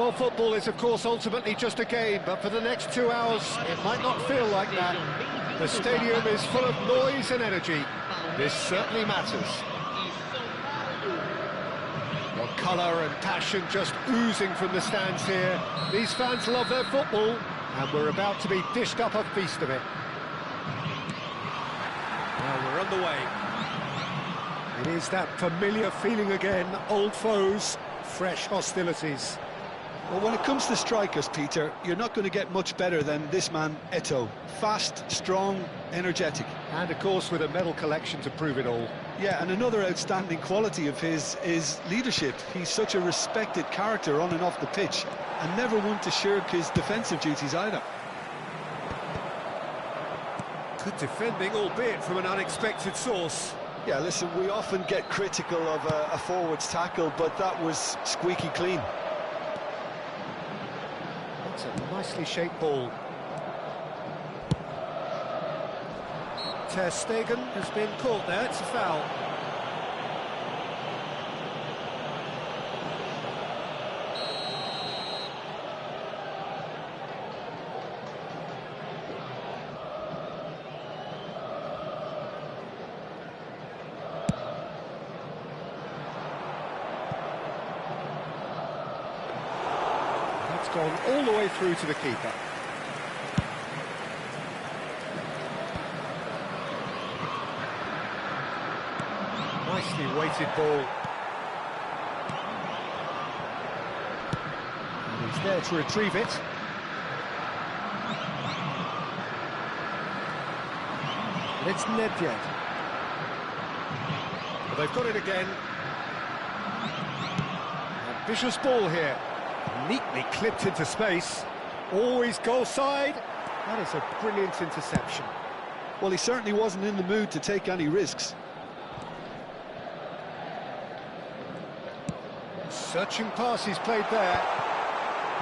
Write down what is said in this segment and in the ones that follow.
Well, football is, of course, ultimately just a game, but for the next 2 hours, it might not feel like that. The stadium is full of noise and energy. This certainly matters. Well, colour and passion just oozing from the stands here. These fans love their football, and we're about to be dished up a feast of it. Well, we're underway. It is that familiar feeling again, old foes, fresh hostilities. Well, when it comes to strikers, Peter, you're not going to get much better than this man, Eto'o. Fast, strong, energetic. And, of course, with a medal collection to prove it all. Yeah, and another outstanding quality of his is leadership. He's such a respected character on and off the pitch, and never one to shirk his defensive duties either. Good defending, albeit from an unexpected source. Yeah, listen, we often get critical of a forward's tackle, but that was squeaky clean. That's a nicely shaped ball. Ter Stegen has been caught there, it's a foul. That's gone all the way through to the keeper. Nicely weighted ball. And he's there to retrieve it. And it's Nedved. Well, they've got it again. Ambitious ball here. Neatly clipped into space. Always goal side. That is a brilliant interception. Well, he certainly wasn't in the mood to take any risks. Searching pass he's played there.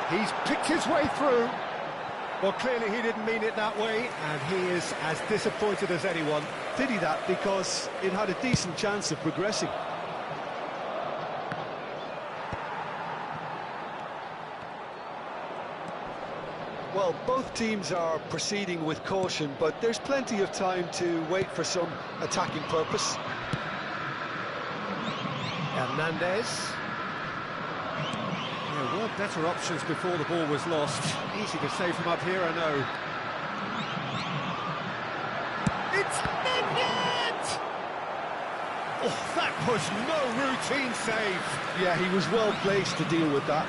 He's picked his way through. Well, clearly he didn't mean it that way, and he is as disappointed as anyone. Pity that, because it had a decent chance of progressing. Well, both teams are proceeding with caution, but there's plenty of time to wait for some attacking purpose. Hernandez. There were better options before the ball was lost. Easy to save from up here, I know. It's Nedved! Oh, that was no routine save. Yeah, he was well placed to deal with that.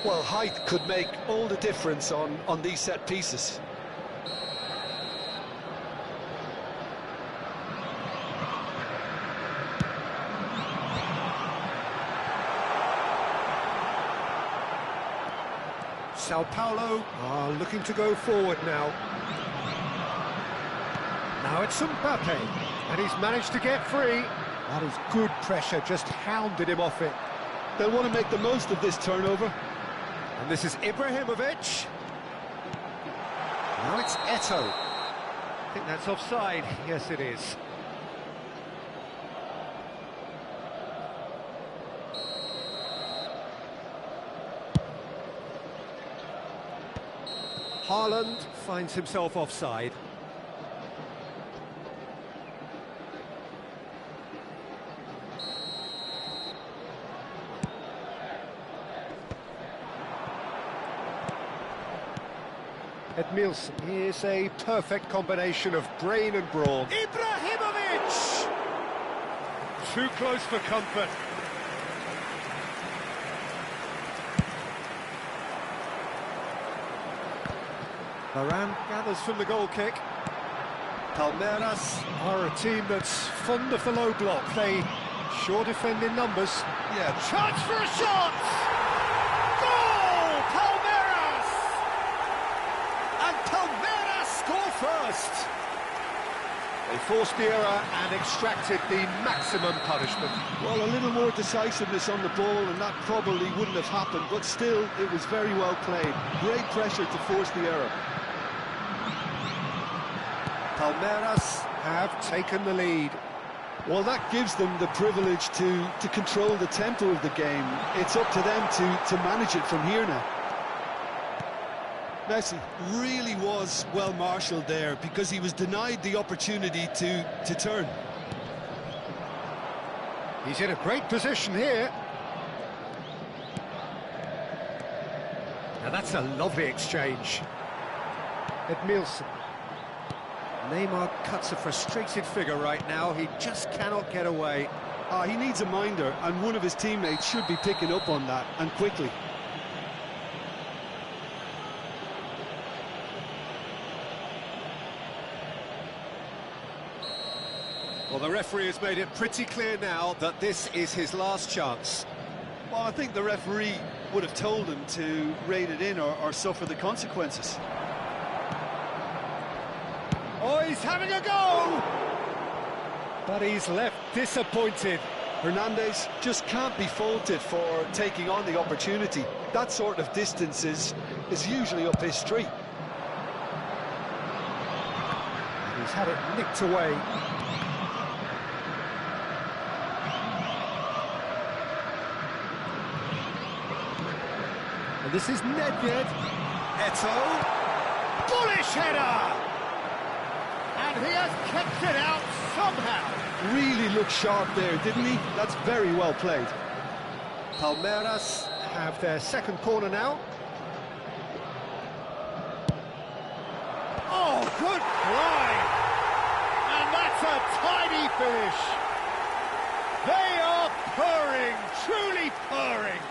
Well, height could make all the difference on these set pieces. Sao Paulo are looking to go forward now. Now it's Mbappe, and he's managed to get free. That is good pressure, just hounded him off it. They'll want to make the most of this turnover. And this is Ibrahimovic. Now it's Eto'o. I think that's offside. Yes, it is. Haaland finds himself offside. Edmilson is a perfect combination of brain and brawn. Ibrahimovic! Too close for comfort. Boraaa gathers from the goal kick. Palmeiras are a team that's fond of the low block. They sure defend in numbers. Yeah, Chance for a shot! Goal! Palmeiras! And Palmeiras score first! They forced the error and extracted the maximum punishment. well, a little more decisiveness on the ball, and that probably wouldn't have happened, but still, it was very well played. Great pressure to force the error. Palmeiras have taken the lead. Well, that gives them the privilege to control the tempo of the game. It's up to them to manage it from here now. Messi really was well marshalled there because he was denied the opportunity to turn. He's in a great position here. Now that's a lovely exchange. Edmilson. Neymar cuts a frustrated figure right now. He just cannot get away. He needs a minder, and one of his teammates should be picking up on that, and quickly. Well, the referee has made it pretty clear now that this is his last chance. Well, I think the referee would have told him to rein it in or suffer the consequences. Oh, he's having a go! But he's left disappointed. Hernandez just can't be faulted for taking on the opportunity. That sort of distance is usually up his street. He's had it nicked away. And this is Nedved. Eto'o. Bullish header! And he has kept it out somehow. Really looked sharp there, didn't he? That's very well played. Palmeiras have their second corner now. Oh, good try! And that's a tidy finish. They are purring, truly purring.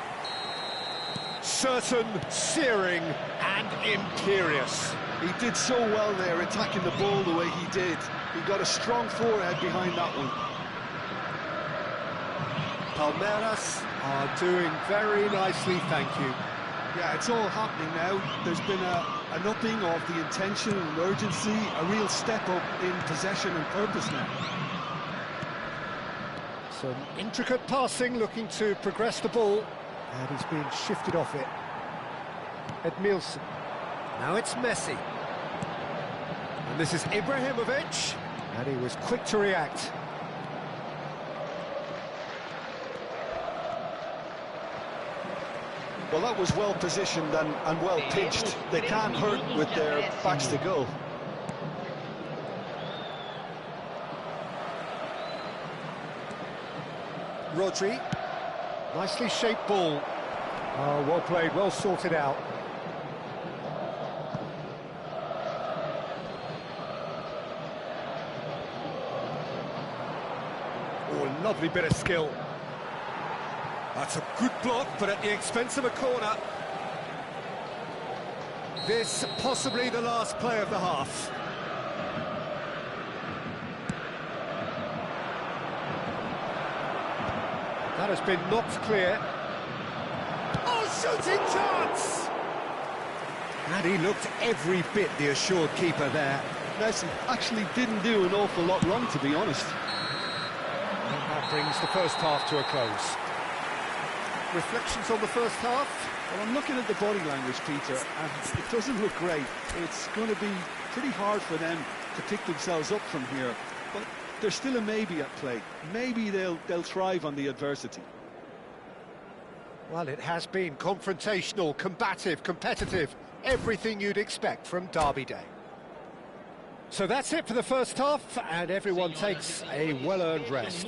Certain, searing, and imperious. He did so well there, attacking the ball the way he did. He got a strong forehead behind that one. Palmeiras are doing very nicely, thank you. Yeah, it's all happening now. There's been an upping of the intention and urgency, a real step up in possession and purpose now. Some intricate passing, looking to progress the ball. And he's being shifted off it. Edmilson. Now it's Messi. And this is Ibrahimovic. And he was quick to react. Well, that was well positioned and well pitched. They can't hurt with their backs to goal. Rodri. Nicely shaped ball. Oh, well played, well sorted out. Oh, lovely bit of skill. That's a good block, but at the expense of a corner. This possibly the last play of the half. That has been knocked clear. Oh, shooting chance! And he looked every bit the assured keeper there. Messi actually didn't do an awful lot wrong, to be honest. And that brings the first half to a close. Reflections on the first half? Well, I'm looking at the body language, Peter, and it doesn't look great. It's going to be pretty hard for them to pick themselves up from here. But there's still a maybe at play. Maybe they'll thrive on the adversity. Well, it has been confrontational, combative, competitive, everything you'd expect from Derby Day. So that's it for the first half, and everyone takes a well-earned rest.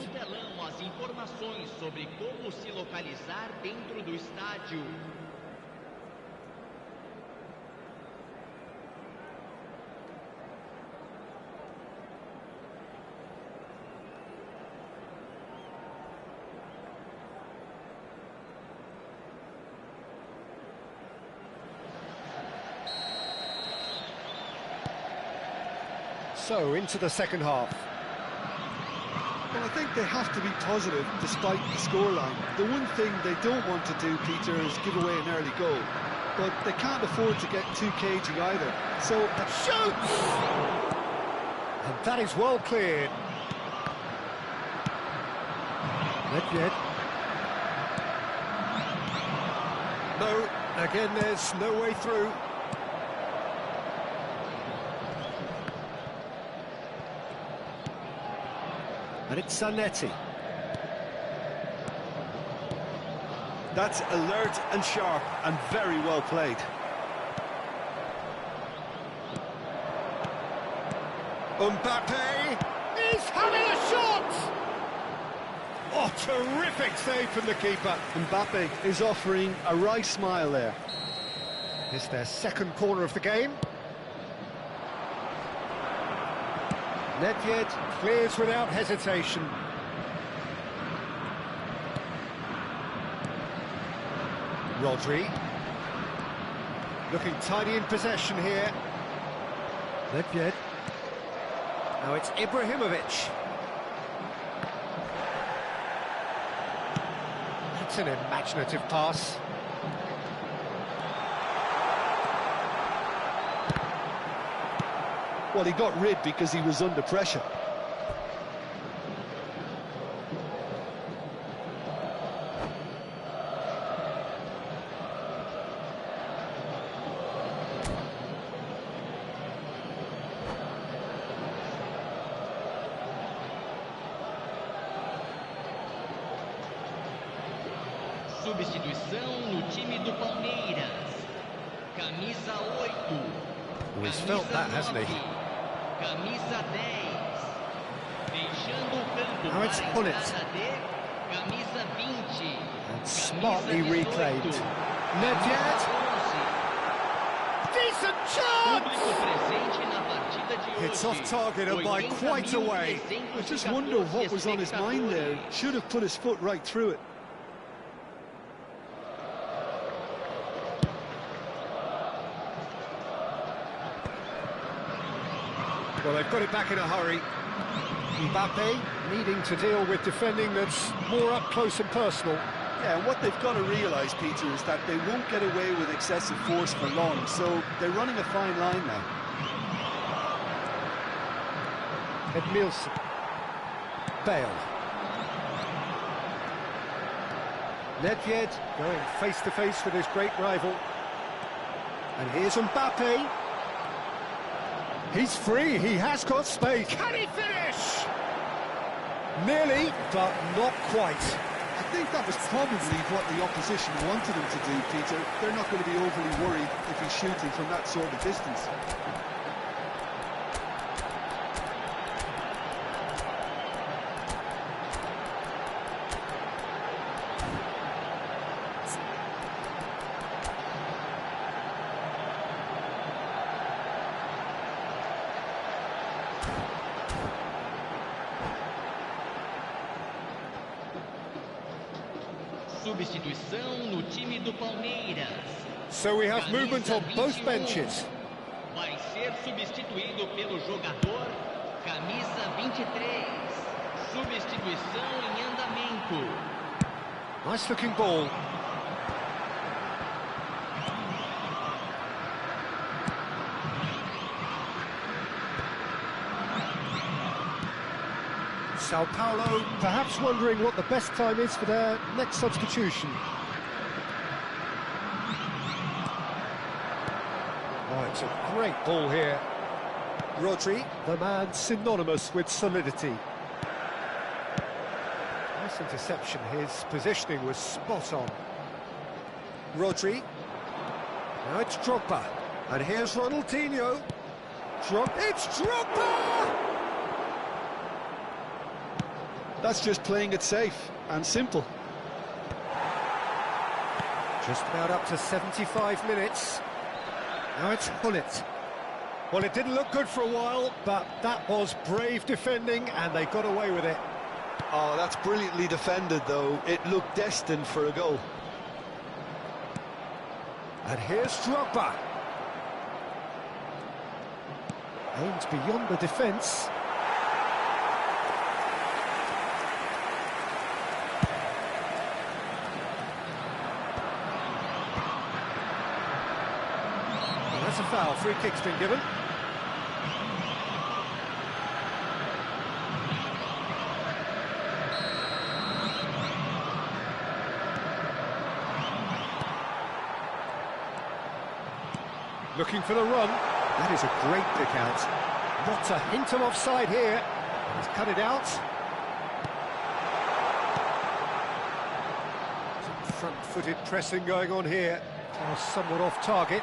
So, into the second half. Well, I think they have to be positive despite the scoreline. The one thing they don't want to do, Peter, is give away an early goal. But they can't afford to get too cagey either. So, Shoots! And that is well cleared. Not yet. No, again, there's no way through. And it's Zanetti. That's alert and sharp and very well played. Mbappe, he's having a shot! Oh, terrific save from the keeper. Mbappe is offering a right smile there. It's their second corner of the game. Nedved clears without hesitation. Rodri. Looking tidy in possession here. Nedved. Now it's Ibrahimovic. That's an imaginative pass. Well, he got rid because he was under pressure. Substituição no time do Palmeiras. Camisa 8. He's felt that, hasn't he? Camisa 10. Deixando o campo Now it's para a Bullet. entrada de camisa 20. And smartly Camisa 18. reclaimed. Nedved. Decent chance! Público presente na partida de It's hoje. off target and by quite a way. I just wonder what was on his mind there. Should have put his foot right through it. Well, they've got it back in a hurry. Mbappe needing to deal with defending that's more up close and personal. Yeah, and what they've got to realise, Peter, is that they won't get away with excessive force for long, so they're running a fine line now. Edmilson. Bale. Nedved going face-to-face with his great rival. And here's Mbappe. He's free, he has got space. Can he finish? Nearly, but not quite. I think that was probably what the opposition wanted him to do, Peter. They're not going to be overly worried if he's shooting from that sort of distance. Substituição no time do Palmeiras. So we have movement on both benches. Vai ser substituído pelo jogador camisa 23. Substituição em andamento. Nice looking ball. Sao Paulo perhaps wondering what the best time is for their next substitution. Oh, it's a great ball here. Rodri, the man synonymous with solidity. Nice interception, his positioning was spot on. Rodri. Now it's Drogba. And here's Ronaldinho. It's Drogba! That's just playing it safe and simple. Just about up to 75 minutes. Now it's Hullet. Well, it didn't look good for a while, but that was brave defending, and they got away with it. Oh, that's brilliantly defended, though. It looked destined for a goal. And here's Drogba. Aims beyond the defence. That's a foul. Free kick's been given. Looking for the run. That is a great pick out. Not a hint of offside here. He's cut it out. Left-footed pressing going on here. Somewhat off target.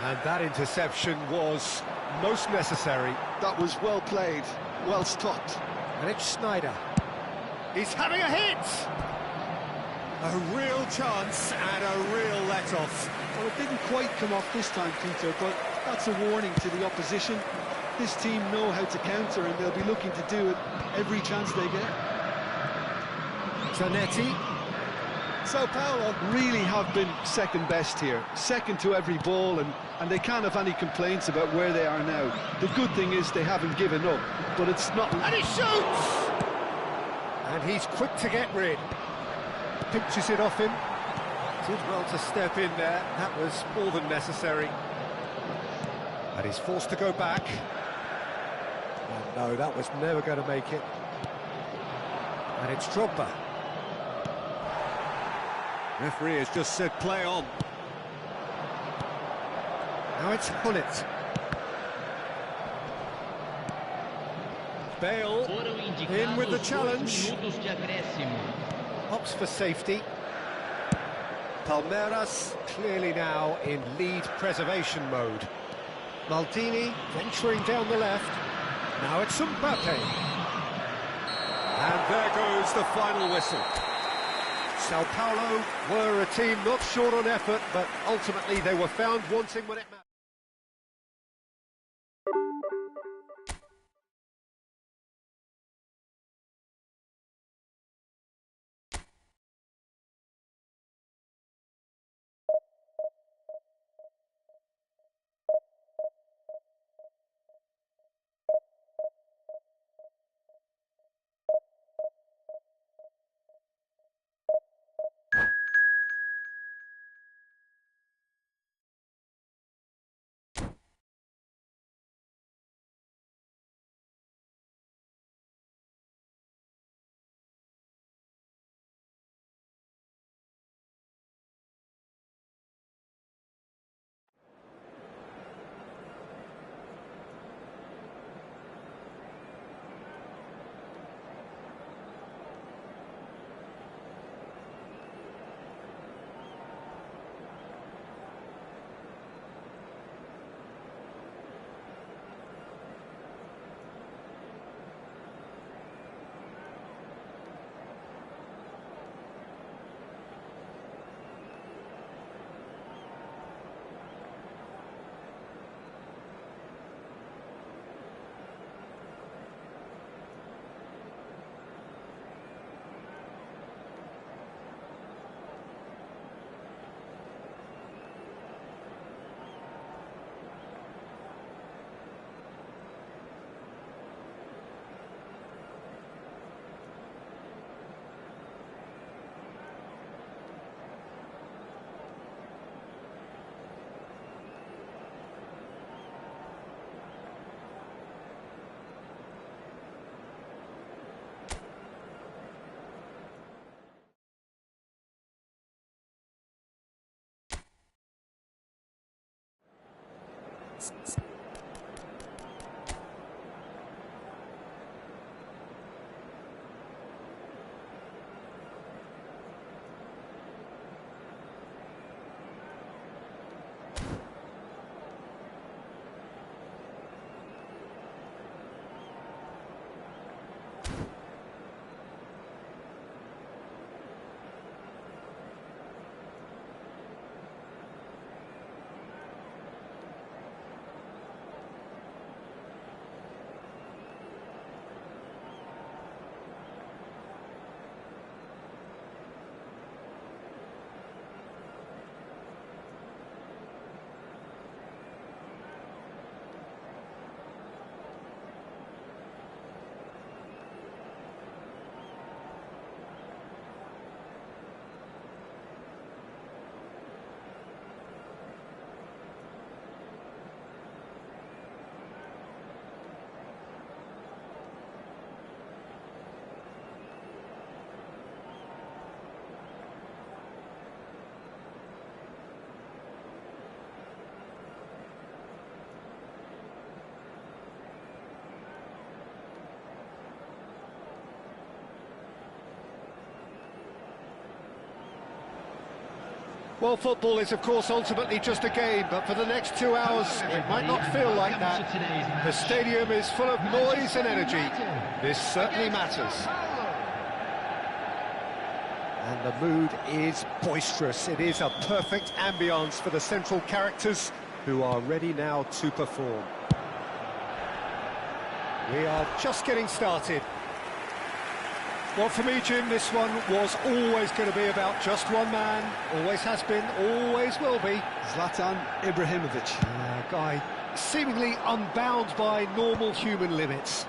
And that interception was most necessary. That was well played, well stopped. And it's Snyder. He's having a hit! A real chance and a real let-off. Well, it didn't quite come off this time, Peter, but that's a warning to the opposition. This team know how to counter, and they'll be looking to do it every chance they get. Zanetti. Sao Paulo really have been second best here, second to every ball, and they can't have any complaints about where they are now. The good thing is they haven't given up, but it's not... And he shoots! And he's quick to get rid. Pinches it off him. Did well to step in there. That was more than necessary. And he's forced to go back. Oh, no, that was never going to make it. And it's Drogba. Referee has just said play on. Now it's Hullet. Bale in with the challenge. Opts for safety. Palmeiras clearly now in lead preservation mode. Maldini venturing down the left. Now it's Mbappe. And there goes the final whistle. Sao Paulo were a team not short on effort, but ultimately they were found wanting when it mattered. Well, football is, of course, ultimately just a game, but for the next 2 hours, it might not feel like that. The stadium is full of noise and energy. This certainly matters. And the mood is boisterous. It is a perfect ambience for the central characters who are ready now to perform. We are just getting started. Well, for me, Jim, this one was always going to be about just one man. Always has been, always will be. Zlatan Ibrahimovic. A guy seemingly unbound by normal human limits.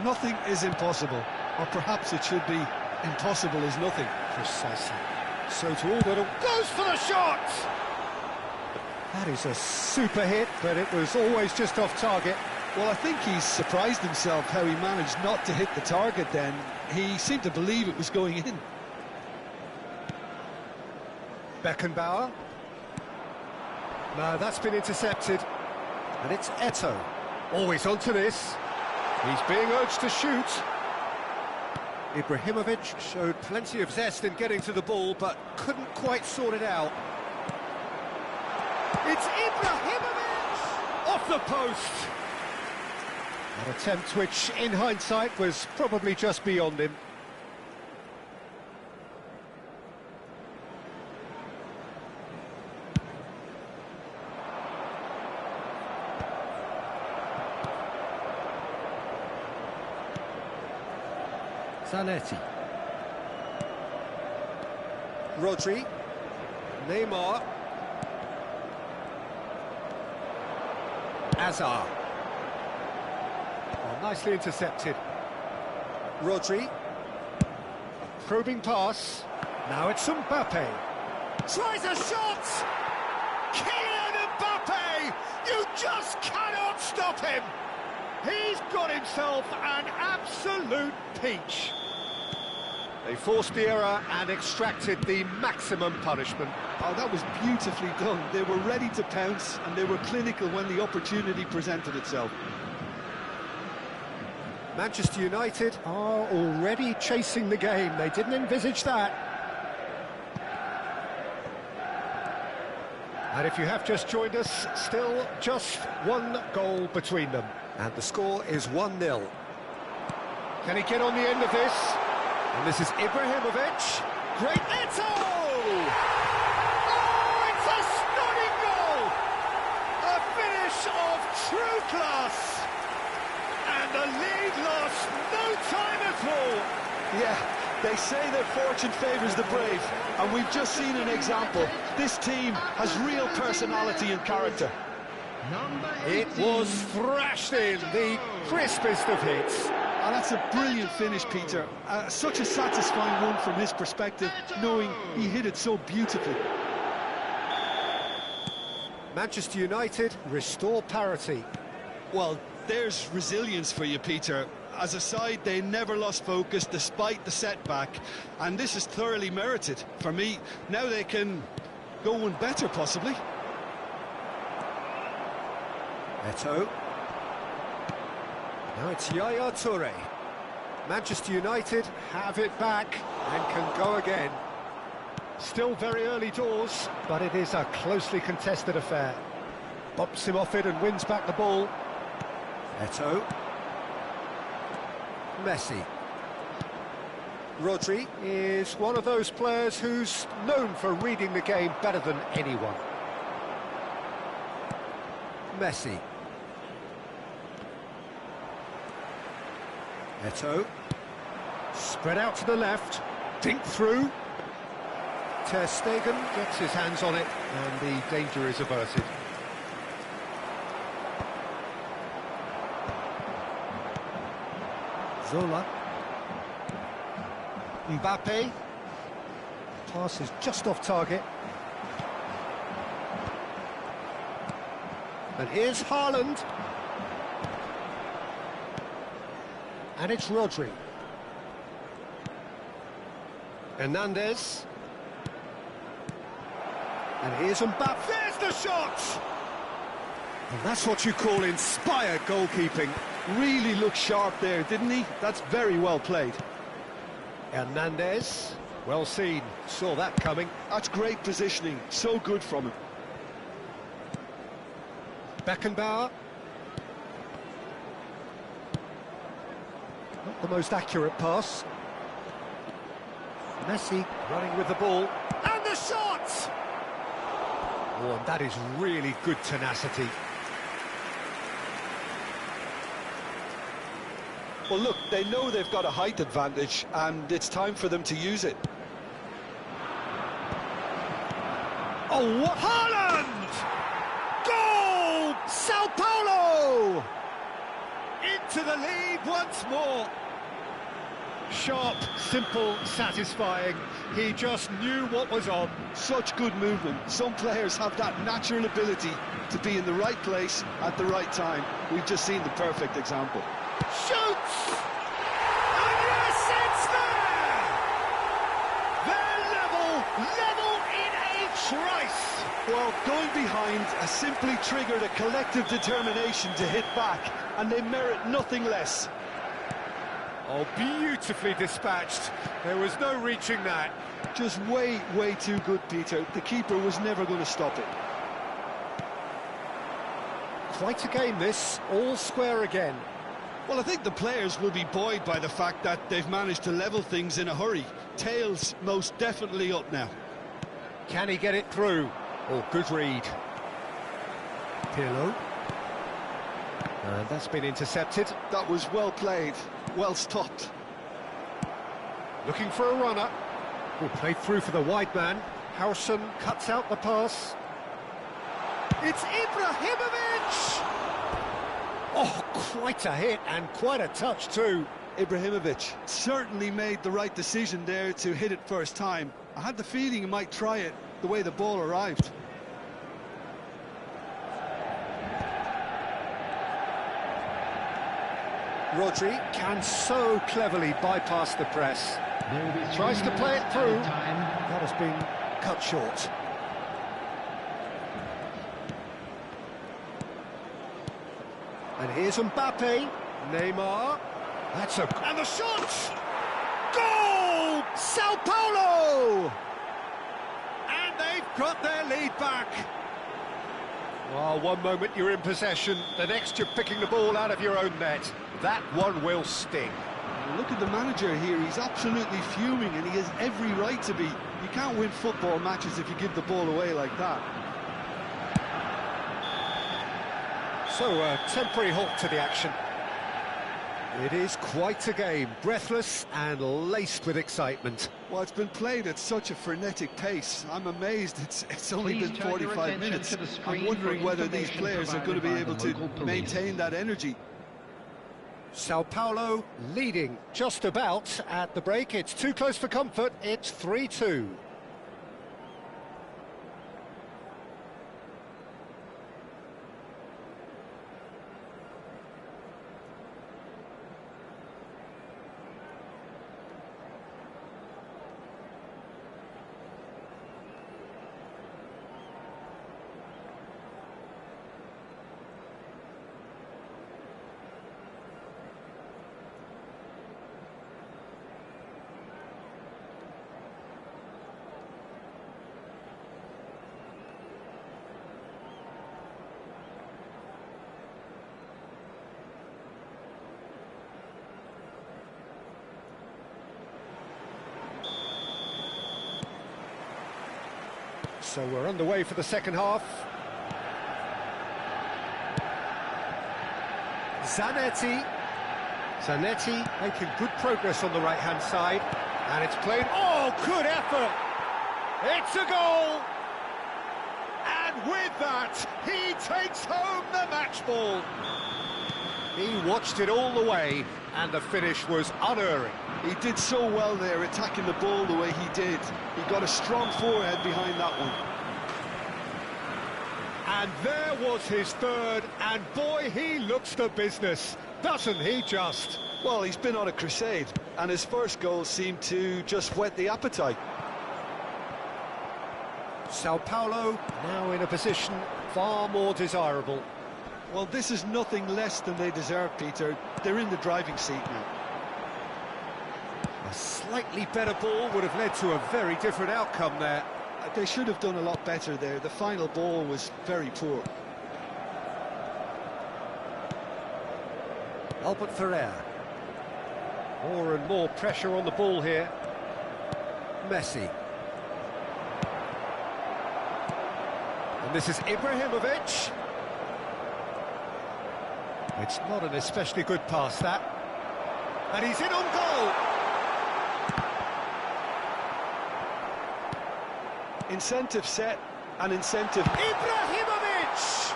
Nothing is impossible, or perhaps it should be impossible is nothing. Precisely. So to all that goes for the shot! That is a super hit, but it was always just off target. Well, I think he's surprised himself how he managed not to hit the target then. He seemed to believe it was going in. Beckenbauer. No, that's been intercepted. And it's Eto'o. Always onto this. He's being urged to shoot. Ibrahimovic showed plenty of zest in getting to the ball, but couldn't quite sort it out. It's Ibrahimovic! Off the post! An attempt which, in hindsight, was probably just beyond him. Zanetti. Rodri. Neymar. Azar. Oh, nicely intercepted. Rodri. A probing pass. Now it's Mbappe. Tries a shot! Kylian Mbappe! You just cannot stop him! He's got himself an absolute peach. They forced the error and extracted the maximum punishment. Oh, that was beautifully done. They were ready to pounce, and they were clinical when the opportunity presented itself. Manchester United are already chasing the game. They didn't envisage that. And if you have just joined us, still just one goal between them. And the score is 1-0. Can he get on the end of this? And this is Ibrahimovic. Great Eto'o! Oh, it's a stunning goal! A finish of true class! And the lead lost no time at all. Yeah, they say that fortune favours the brave, and we've just seen an example. This team has real personality and character. It was thrashed in, the crispest of hits. And that's a brilliant finish, Peter. Such a satisfying one from his perspective, knowing he hit it so beautifully. Manchester United restore parity. Well, there's resilience for you, Peter. As a side, they never lost focus despite the setback, and this is thoroughly merited. For me, now they can go one better, possibly. Eto'o. Now it's Yaya Toure. Manchester United have it back and can go again. Still very early doors, but it is a closely contested affair. Bops him off it and wins back the ball. Eto'o. Messi. Rodri is one of those players who's known for reading the game better than anyone. Messi. Eto'o. Spread out to the left. Dink through. Ter Stegen gets his hands on it and the danger is averted. Zola. Mbappe. Pass is just off target. And here's Haaland. And it's Rodri. Hernandez. And here's Mbappe. There's the shot! And that's what you call inspired goalkeeping. Really looked sharp there, didn't he? That's very well played. Hernandez. Well seen, saw that coming. That's great positioning, so good from him. Beckenbauer. Not the most accurate pass. Messi running with the ball. And the shot! Oh, and that is really good tenacity. Well, look, they know they've got a height advantage, and it's time for them to use it. Oh, what? Haaland! Goal! Sao Paulo! Into the lead once more. Sharp, simple, satisfying. He just knew what was on. Such good movement. Some players have that natural ability to be in the right place at the right time. We've just seen the perfect example. Shoots! And yes, it's there! They're level in a trice. Well, going behind has simply triggered a collective determination to hit back, and they merit nothing less. Oh, beautifully dispatched. There was no reaching that. Just way too good, Peter. The keeper was never going to stop it. Quite a game, this. All square again. Well, I think the players will be buoyed by the fact that they've managed to level things in a hurry. Tails most definitely up now. Can he get it through? Oh, good read. Pirlo. And that's been intercepted. That was well played, well stopped. Looking for a runner. Oh, played through for the wide man. Howson cuts out the pass. It's Ibrahimovic! Oh, quite a hit and quite a touch too. Ibrahimovic certainly made the right decision there to hit it first time. I had the feeling he might try it the way the ball arrived. Rodri can so cleverly bypass the press. Tries to play it through. That has been cut short. And here's Mbappe. Neymar. That's a... And the shot! Goal! Sao Paulo! And they've got their lead back. Well, one moment you're in possession, the next you're picking the ball out of your own net. That one will sting. Look at the manager here, he's absolutely fuming, and he has every right to be. You can't win football matches if you give the ball away like that. So, a temporary halt to the action. It is quite a game, breathless and laced with excitement. Well, it's been played at such a frenetic pace. I'm amazed it's only been 45 minutes. I'm wondering whether these players are going to be able to maintain that energy. Sao Paulo leading just about at the break. It's too close for comfort. It's 3-2. So we're underway for the second half. Zanetti making good progress on the right-hand side. And it's played... Oh, good effort! It's a goal! And with that, he takes home the match ball. He watched it all the way, and the finish was unerring. He did so well there, attacking the ball the way he did. He got a strong forehead behind that one. And there was his third, and boy, he looks the business, doesn't he just? Well, he's been on a crusade, and his first goal seemed to just whet the appetite. Sao Paulo now in a position far more desirable. Well, this is nothing less than they deserve, Peter. They're in the driving seat now. slightly better ball would have led to a very different outcome there. They should have done a lot better there. The final ball was very poor. Albert Ferrer. More and more pressure on the ball here. Messi. And this is Ibrahimovic. It's not an especially good pass, that. And he's in on goal! Incentive set and incentive. Ibrahimovic!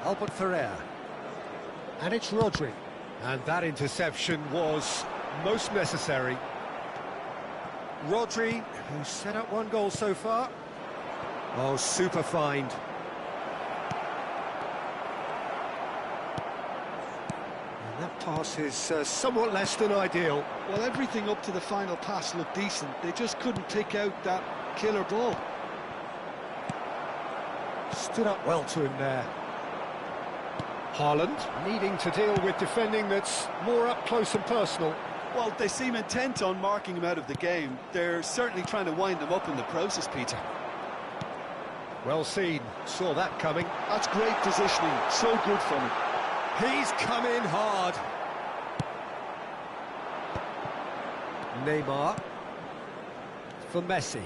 Albert Ferrer. And it's Rodri. And that interception was most necessary. Rodri, who's set up one goal so far. Oh, super find. And that pass is somewhat less than ideal. Well, everything up to the final pass looked decent. They just couldn't pick out that killer ball. Stood up well to him there. Haaland needing to deal with defending that's more up close and personal. Well, they seem intent on marking him out of the game. They're certainly trying to wind him up in the process, Peter. Well seen, saw that coming. That's great positioning, so good from him. He's come in hard. Neymar for Messi.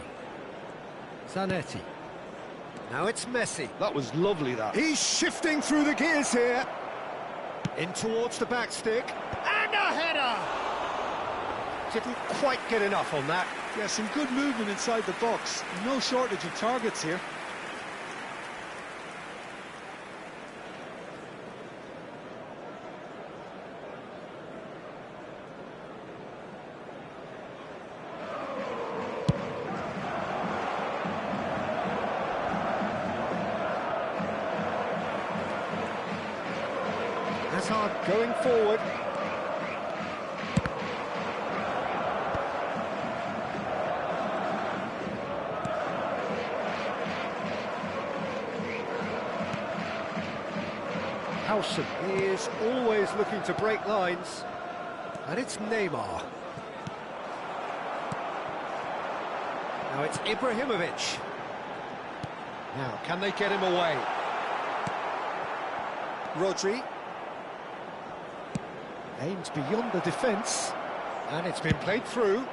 Zanetti. Now it's Messi. That was lovely, that. He's shifting through the gears here. In towards the back stick. And a header! Didn't quite get enough on that. Yeah, some good movement inside the box. No shortage of targets here. Hazard going forward. Howson is always looking to break lines. And it's Neymar. Now it's Ibrahimovic. Now, can they get him away? Rodri. Aims beyond the defence. And it's been played through.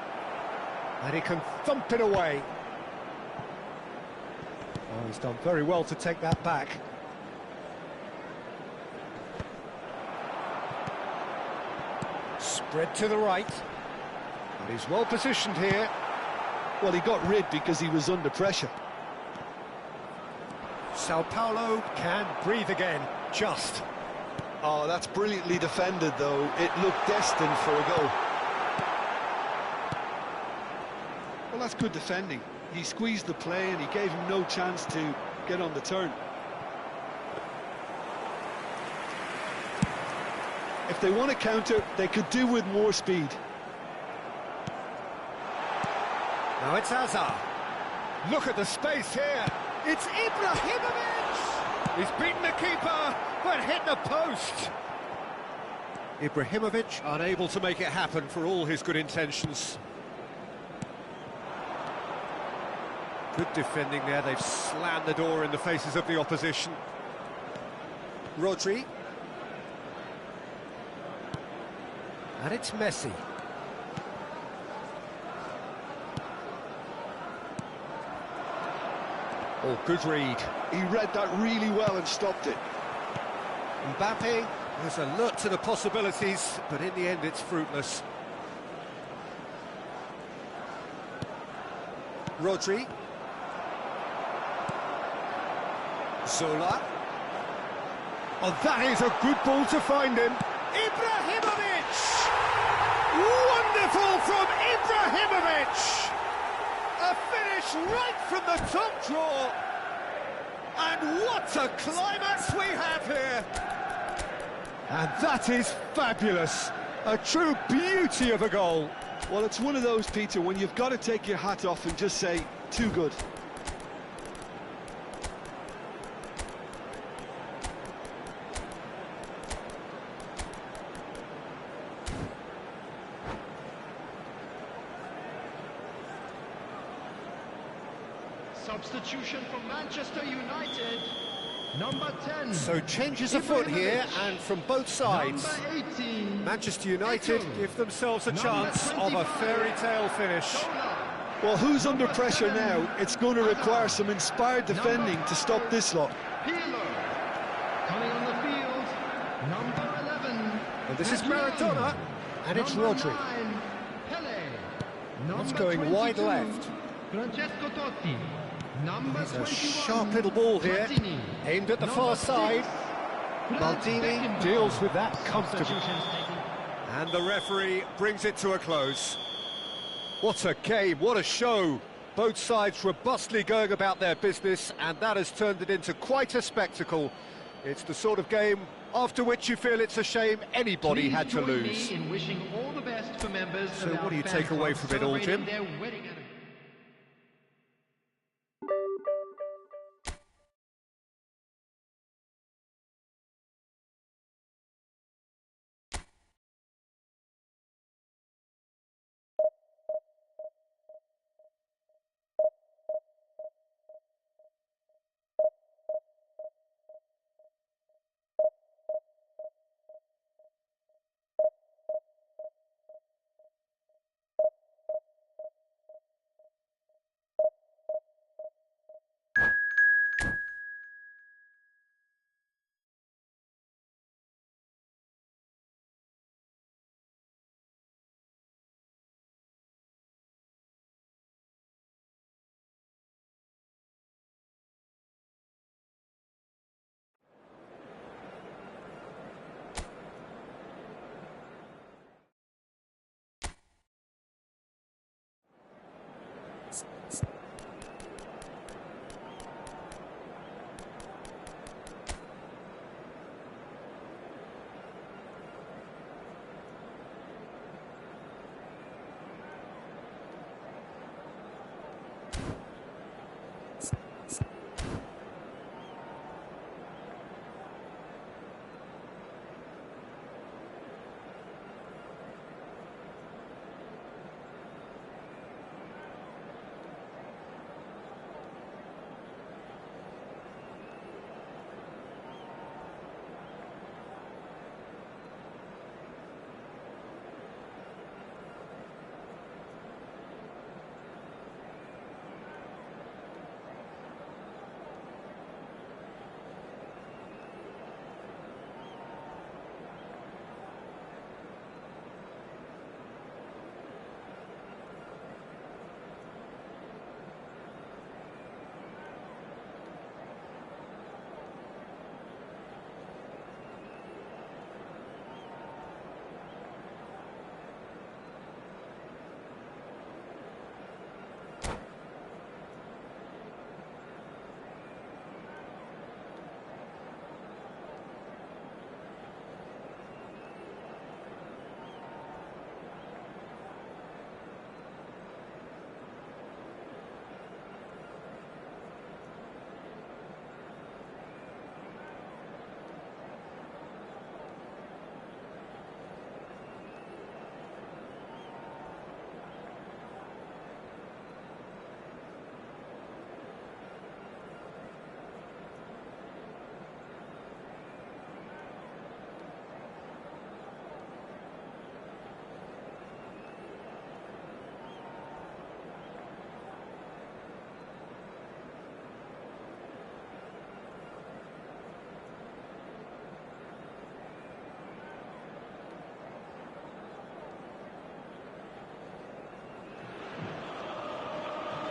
And he can thump it away. Oh, he's done very well to take that back. Spread to the right. And he's well positioned here. Well, he got rid because he was under pressure. Sao Paulo can breathe again, just. Oh, that's brilliantly defended, though. It looked destined for a goal. Well, that's good defending. He squeezed the play and he gave him no chance to get on the turn. If they want to counter, they could do with more speed. Now it's Hazard. Look at the space here. It's Ibrahimovic! He's beaten the keeper, but hit the post. Ibrahimovic unable to make it happen for all his good intentions. Good defending there. They've slammed the door in the faces of the opposition. Rodri. And it's Messi. Oh, good read. He read that really well and stopped it. Mbappe was alert to the possibilities, but in the end it's fruitless. Rodri. Zola. Oh, that is a good ball to find him. Ibrahimovic! Wonderful from Ibrahimovic! A finish right from the top draw. And what a climax we have here! And that is fabulous. A true beauty of a goal. Well, it's one of those, Peter, when you've got to take your hat off and just say, too good. Substitution from Manchester United. Number 10. So changes afoot here, and from both sides. Number 18. Manchester United give themselves a chance of a fairy tale finish. Well, who's under pressure now? It's going to require some inspired defending to stop this lot. Coming on the field, number 11. And this is Maradona, and it's Rodri. It's going wide left. Francesco Totti. Number It's a 21. sharp little ball here, Platini. aimed at the far side. Maldini deals with that comfortably. And the referee brings it to a close. What a game, what a show. Both sides robustly going about their business, and that has turned it into quite a spectacle. It's the sort of game after which you feel it's a shame anybody had to lose. In wishing all the best for members So what do you take away from it all, Jim?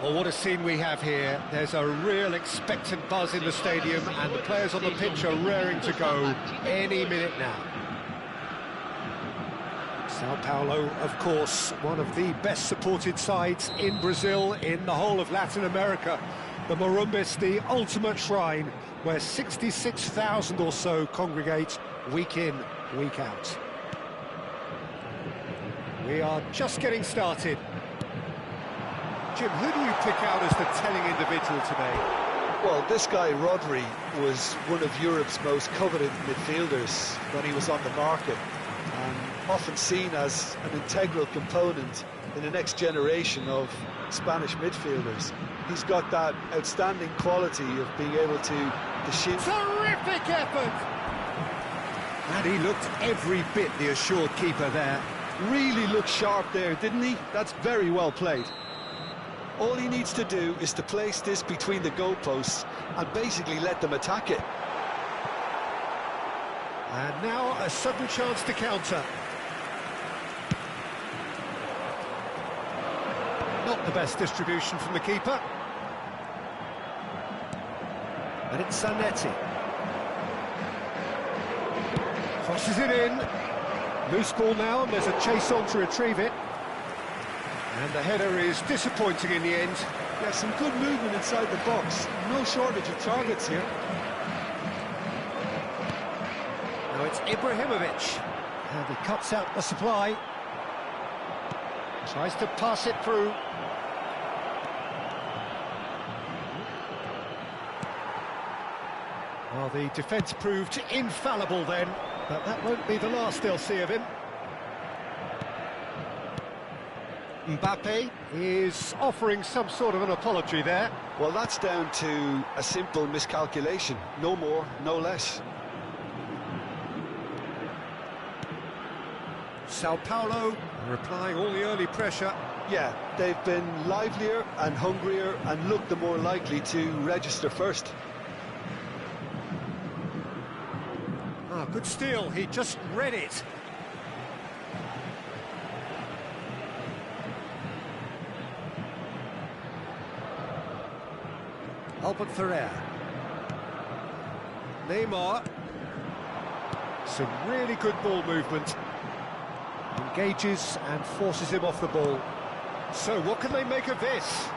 Well, what a scene we have here. There's a real expectant buzz in the stadium, and the players on the pitch are raring to go any minute now. Sao Paulo, of course, one of the best supported sides in Brazil, in the whole of Latin America. The Morumbis, the ultimate shrine, where 66,000 or so congregate week in, week out. We are just getting started. Jim, who do you pick out as the telling individual today? Well, this guy, Rodri, was one of Europe's most coveted midfielders when he was on the market, and often seen as an integral component in the next generation of Spanish midfielders. He's got that outstanding quality of being able to shoot. Terrific effort! And he looked every bit the assured keeper there. Really looked sharp there, didn't he? That's very well played. All he needs to do is to place this between the goalposts and basically let them attack it. And now a sudden chance to counter. Not the best distribution from the keeper. And it's Zanetti. Crosses it in. Loose ball now, and there's a chase on to retrieve it. And the header is disappointing in the end. Yeah, some good movement inside the box. No shortage of targets here. Now it's Ibrahimovic. And he cuts out the supply. Tries to pass it through. Well, the defence proved infallible then, but that won't be the last they'll see of him. Mbappe is offering some sort of an apology there. Well, that's down to a simple miscalculation. No more, no less. Sao Paulo replying all the early pressure. Yeah, they've been livelier and hungrier and looked the more likely to register first. Ah, good steal, he just read it. Albert Ferrer. Neymar. Some really good ball movement. Engages and forces him off the ball. So what can they make of this?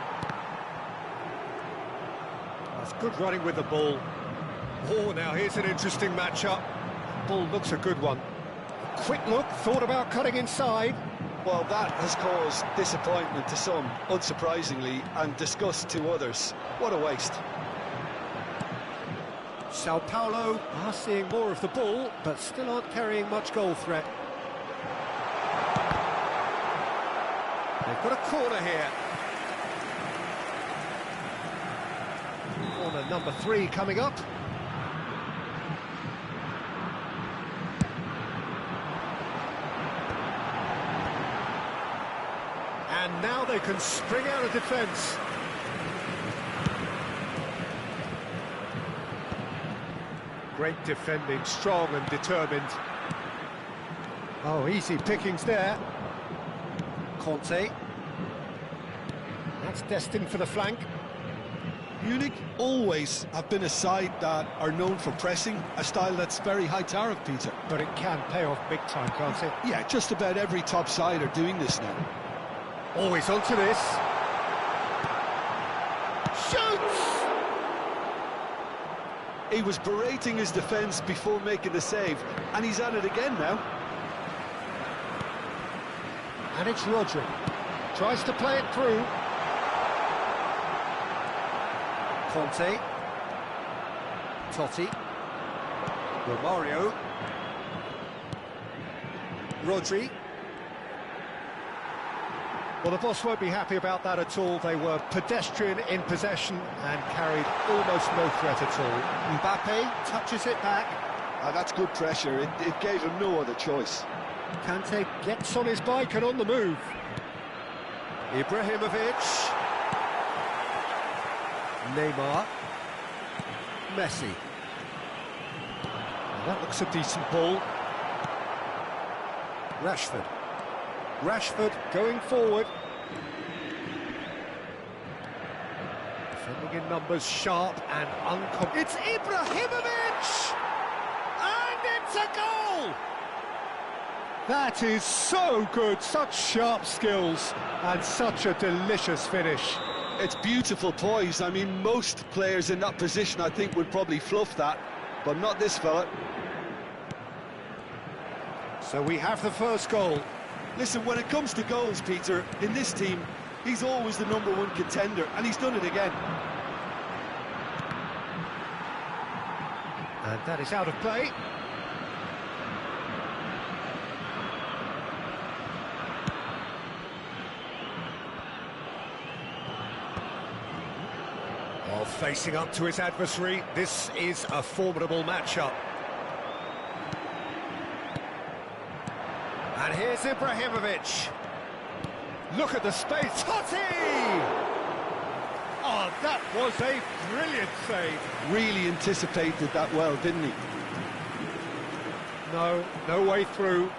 That's good running with the ball. Oh, now here's an interesting matchup. Ball looks a good one. Quick look, thought about cutting inside. Well, that has caused disappointment to some, unsurprisingly, and disgust to others. What a waste. Sao Paulo are seeing more of the ball, but still aren't carrying much goal threat. They've got a corner here. Corner number 3 coming up. And now they can spring out of defence. Great defending, strong and determined. Oh, easy pickings there. Conte. That's destined for the flank. Munich always have been a side that are known for pressing, a style that's very high tariff, Peter. But it can pay off big time, can't it? Yeah, just about every top side are doing this now. Always onto this. Shoots! He was berating his defence before making the save, and he's at it again now. And it's Rodri. Tries to play it through. Conte. Totti. Romario. Rodri. Well, the boss won't be happy about that at all. They were pedestrian in possession and carried almost no threat at all. Mbappe touches it back. That's good pressure. It gave him no other choice. Kante gets on his bike and on the move. Ibrahimovic. Neymar. Messi. Well, that looks a decent ball. Rashford. Rashford going forward. Defending in numbers, sharp and uncomfortable. It's Ibrahimovic! And it's a goal! That is so good, such sharp skills and such a delicious finish. It's beautiful poise. I mean, most players in that position, I think, would probably fluff that, but not this fella. So we have the first goal. Listen, when it comes to goals, Peter, in this team, he's always the #1 contender, and he's done it again. And that is out of play. Well, facing up to his adversary, this is a formidable matchup. And here's Ibrahimovic. Look at the space. Totti! Oh, that was a brilliant save. Really anticipated that well, didn't he? No way through.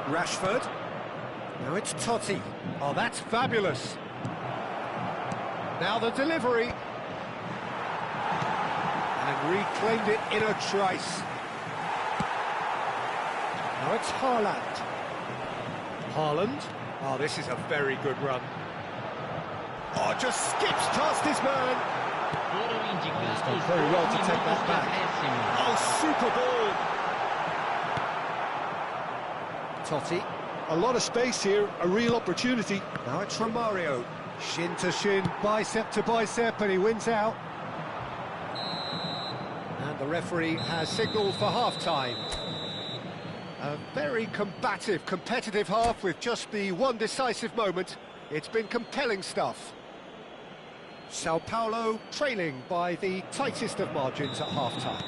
Rashford. Now it's Totti. Oh, that's fabulous. Now the delivery. And reclaimed it in a trice. Now it's Haaland. Haaland. Oh, this is a very good run. Oh, just skips past his man. He's done very well to take that back. Oh, super ball. Totti. A lot of space here, a real opportunity. Now it's Romario. Shin to shin, bicep to bicep, and he wins out. And the referee has signalled for half-time. A very combative, competitive half with just the one decisive moment. It's been compelling stuff. Sao Paulo trailing by the tightest of margins at half-time.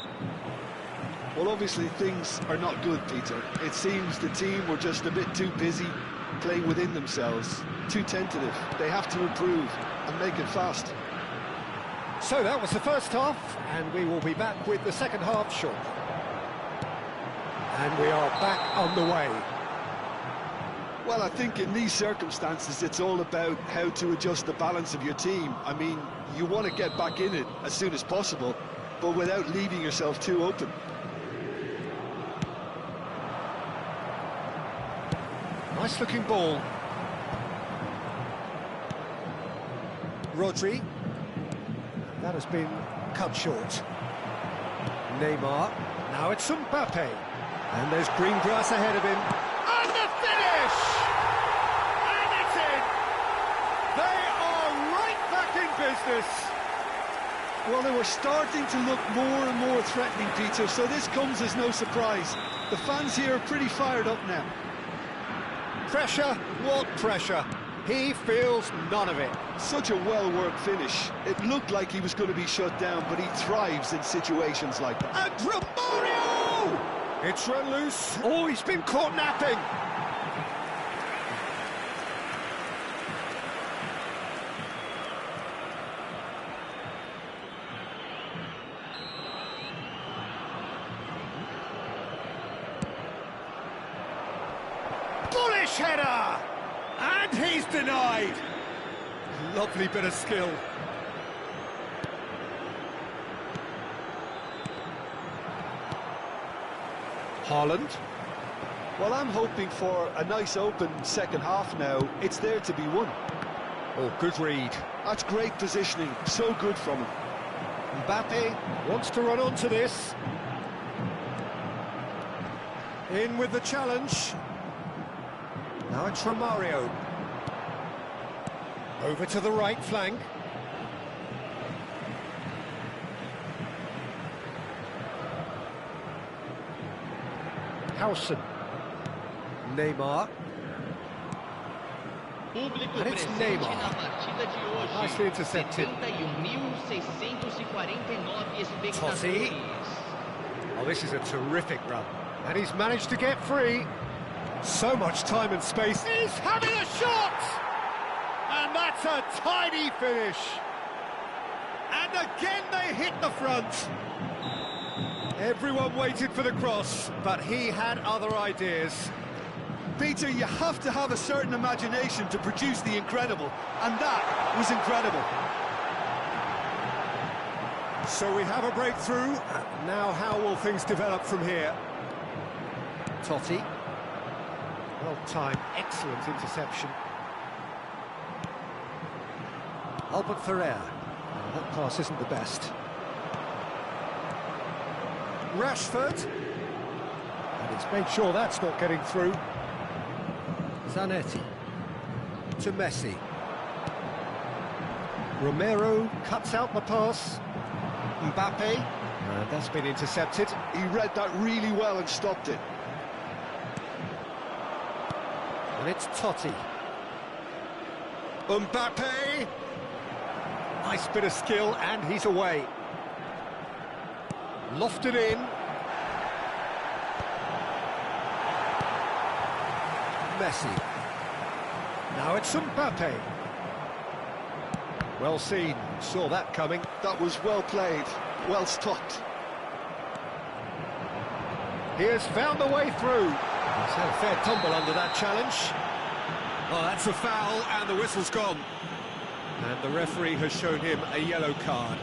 Well, obviously things are not good, Peter. It seems the team were just a bit too busy playing within themselves, too tentative. They have to improve and make it fast. So that was the first half, and we will be back with the second half shortly. And we are back on the way. Well, I think in these circumstances, it's all about how to adjust the balance of your team. I mean, you want to get back in it as soon as possible, but without leaving yourself too open. Nice-looking ball. Rodri. That has been cut short. Neymar. Now it's Mbappe. And there's green grass ahead of him. And the finish! And it's in! They are right back in business. Well, they were starting to look more and more threatening, Peter, so this comes as no surprise. The fans here are pretty fired up now. Pressure? What pressure? He feels none of it. Such a well-worked finish. It looked like he was going to be shut down, but he thrives in situations like that. And Romario! It's run loose. Oh, he's been caught napping. Bullish header! And he's denied. Lovely bit of skill. Haaland. Well, I'm hoping for a nice open second half now. It's there to be won. Oh, good read. That's great positioning. So good from him. Mbappe wants to run onto this. In with the challenge. Now it's Romario. Over to the right flank. Howson. Neymar. Público And it's presente Neymar. na partida de hoje. Nicely intercepted. 71.649 espectadores. Totti. Oh, this is a terrific run. And he's managed to get free. So much time and space. He's having a shot! And that's a tidy finish. And again they hit the front. Everyone waited for the cross, but he had other ideas. Peter, you have to have a certain imagination to produce the incredible, and that was incredible. So we have a breakthrough. Now how will things develop from here? Totti. Well timed, excellent interception. Albert Ferrer. That pass isn't the best. Rashford. And he's made sure that's not getting through. Zanetti. To Messi. Romero cuts out the pass. Mbappe. And that's been intercepted. He read that really well and stopped it. And it's Totti. Mbappe. Nice bit of skill, and he's away. Lofted in. Messi. Now it's Mbappe. Well seen, saw that coming. That was well played, well stopped. He has found the way through. He's had a fair tumble under that challenge. Oh, that's a foul, and the whistle's gone. And the referee has shown him a yellow card.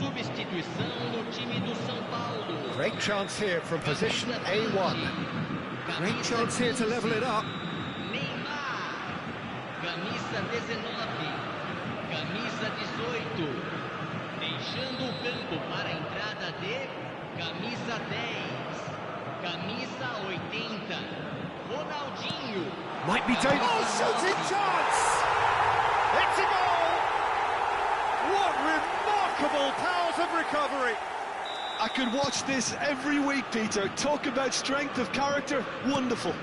Substituição no time do São Paulo. Great chance here from position A1. Great chance here to level it up. Neymar. Camisa 19. Camisa 18. Deixando o campo para a entrada de camisa 10. Camisa 80. Ronaldinho. Might be dangerous. Oh, shooting chance! It's a goal! What remarkable powers of recovery! I could watch this every week, Peter. Talk about strength of character, wonderful.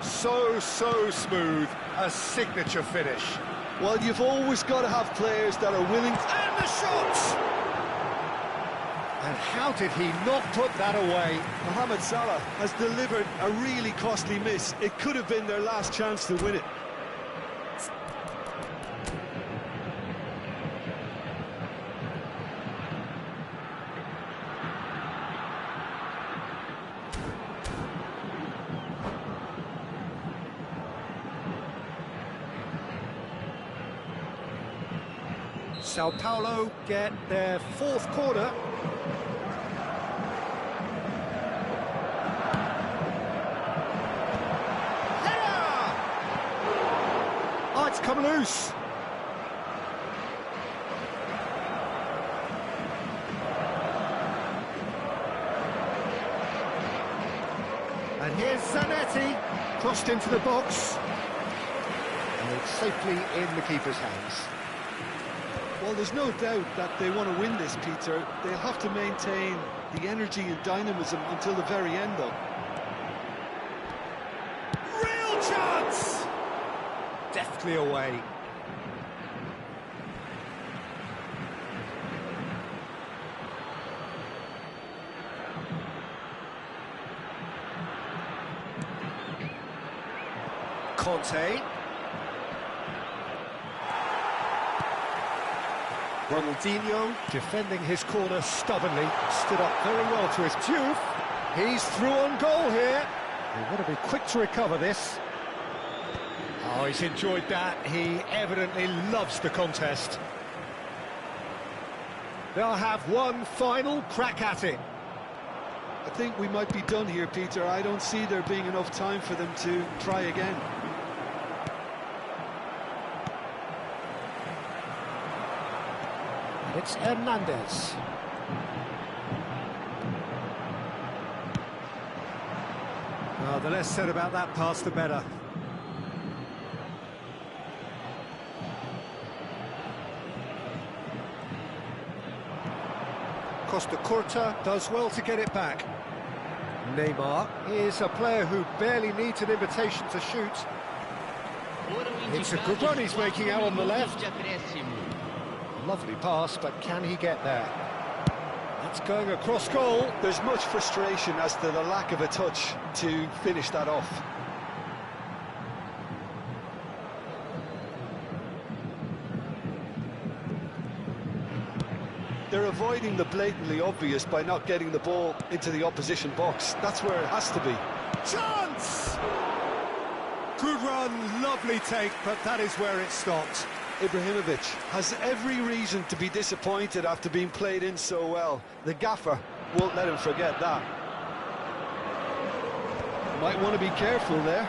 So smooth, a signature finish. Well, you've always got to have players that are willing... And the shots! And how did he not put that away? Mohamed Salah has delivered a really costly miss. It could have been their last chance to win it. Sao Paulo get their fourth corner. Header! Oh, it's come loose. And here's Zanetti, crossed into the box. And it's safely in the keeper's hands. Well, there's no doubt that they want to win this, Peter. They'll have to maintain the energy and dynamism until the very end, though. Real chance! Deftly away. Conte. Ronaldinho, defending his corner stubbornly, stood up very well to his due. He's through on goal here. They want to be quick to recover this. Oh, he's enjoyed that. He evidently loves the contest. They'll have one final crack at it. I think we might be done here, Peter. I don't see there being enough time for them to try again. It's Hernandez. Oh, the less said about that pass, the better. Costa Curta does well to get it back. Neymar is a player who barely needs an invitation to shoot. It's a good run he's making out on the left. Lovely pass, but can he get there? That's going across goal. There's much frustration as to the lack of a touch to finish that off. They're avoiding the blatantly obvious by not getting the ball into the opposition box. That's where it has to be. Chance! Good run, lovely take, but that is where it stopped. Ibrahimovic has every reason to be disappointed after being played in so well. The gaffer won't let him forget that. Might want to be careful there.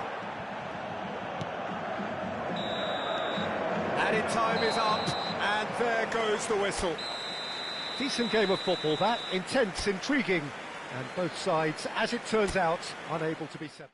Added time is up, and there goes the whistle. Decent game of football, that. Intense, intriguing, and both sides, as it turns out, unable to be set.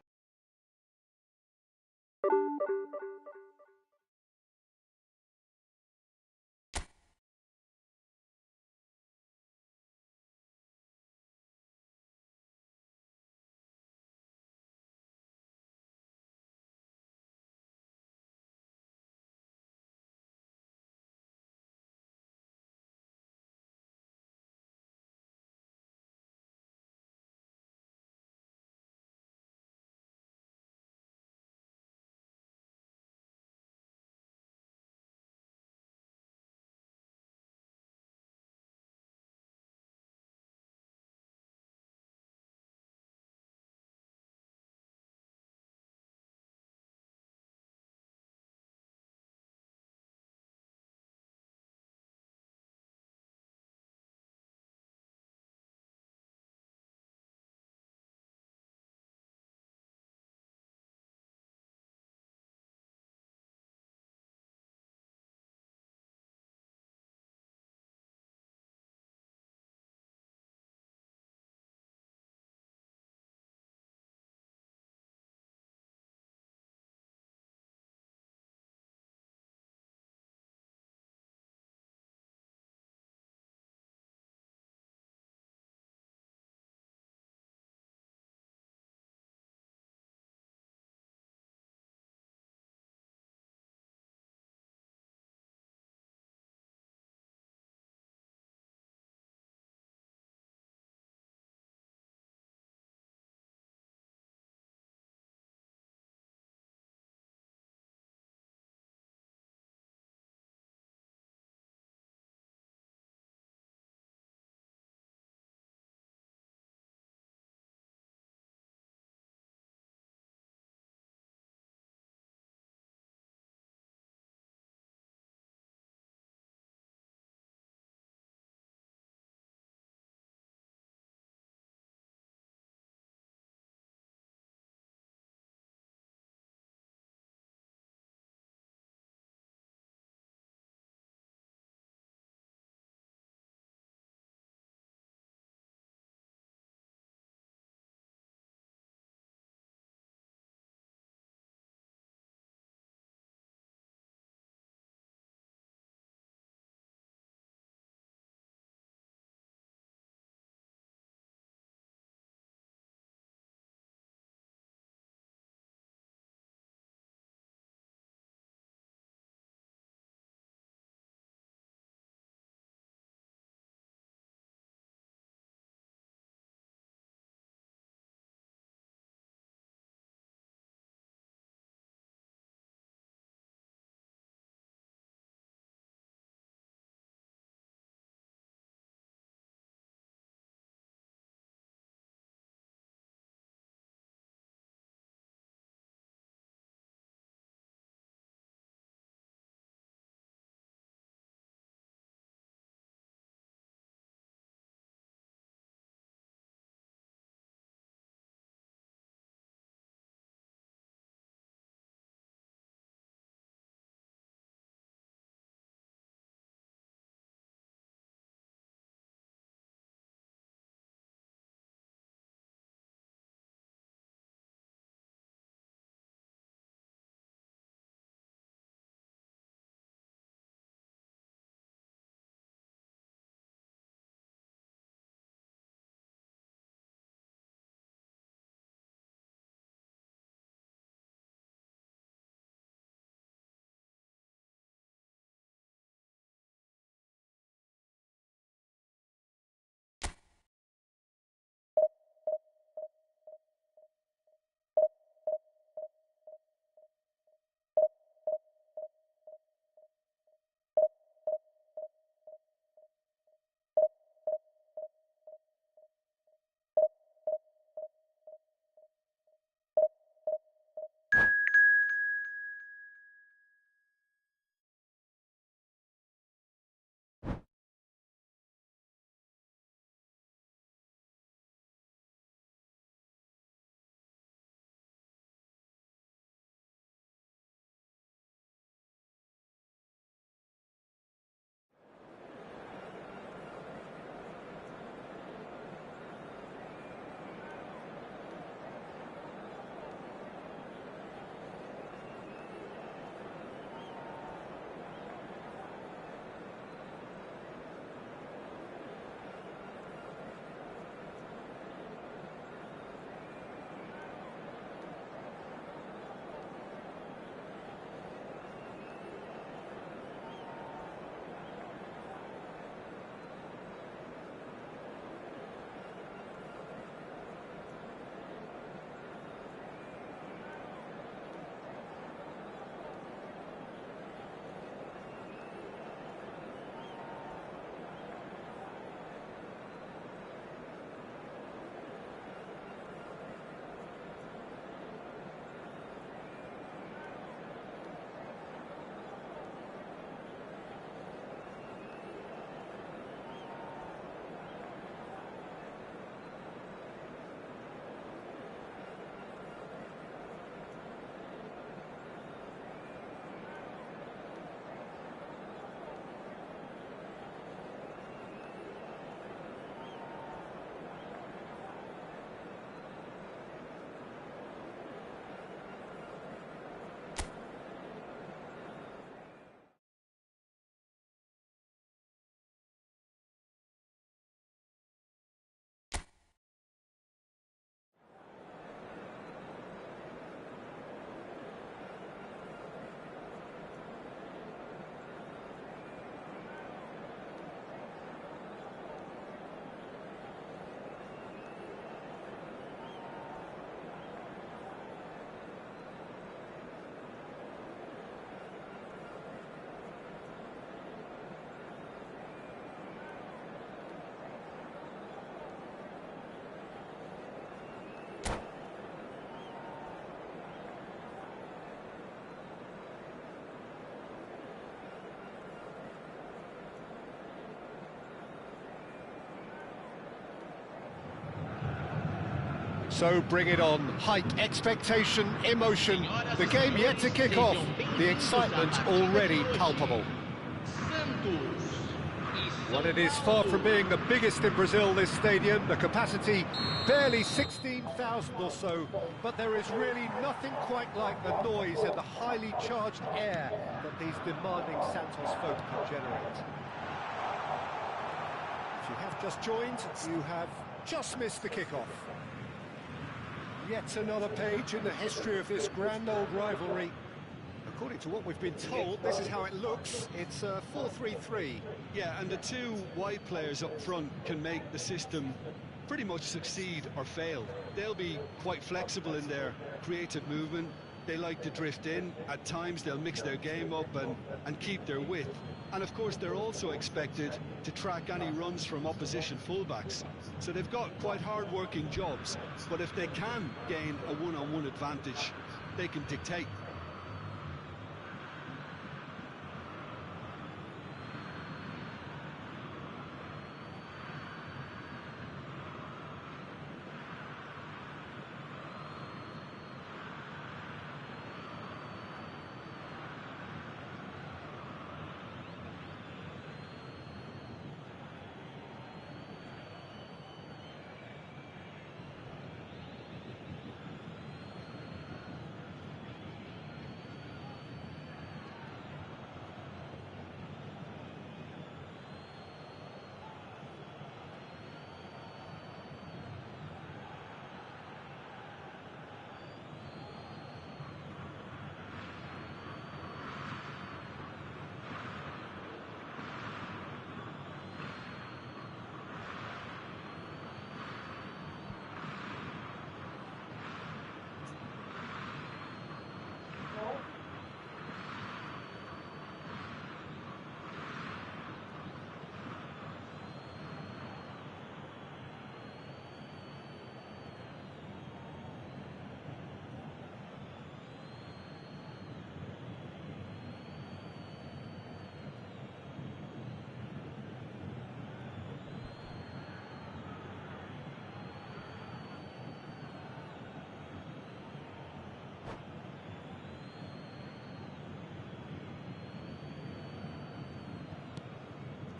So bring it on. Hype, expectation, emotion. The game yet to kick off. The excitement already palpable. Well, it is far from being the biggest in Brazil, this stadium. The capacity barely 16,000 or so, but there is really nothing quite like the noise and the highly charged air that these demanding Santos folk can generate. If you have just joined, you have just missed the kickoff. Yet another page in the history of this grand old rivalry. According to what we've been told, this is how it looks. It's 4-3-3. Yeah, and the two wide players up front can make the system pretty much succeed or fail. They'll be quite flexible in their creative movement. They like to drift in. At times they'll mix their game up and keep their width. And of course they're also expected to track any runs from opposition fullbacks. So they've got quite hard-working jobs. But if they can gain a one-on-one advantage, they can dictate.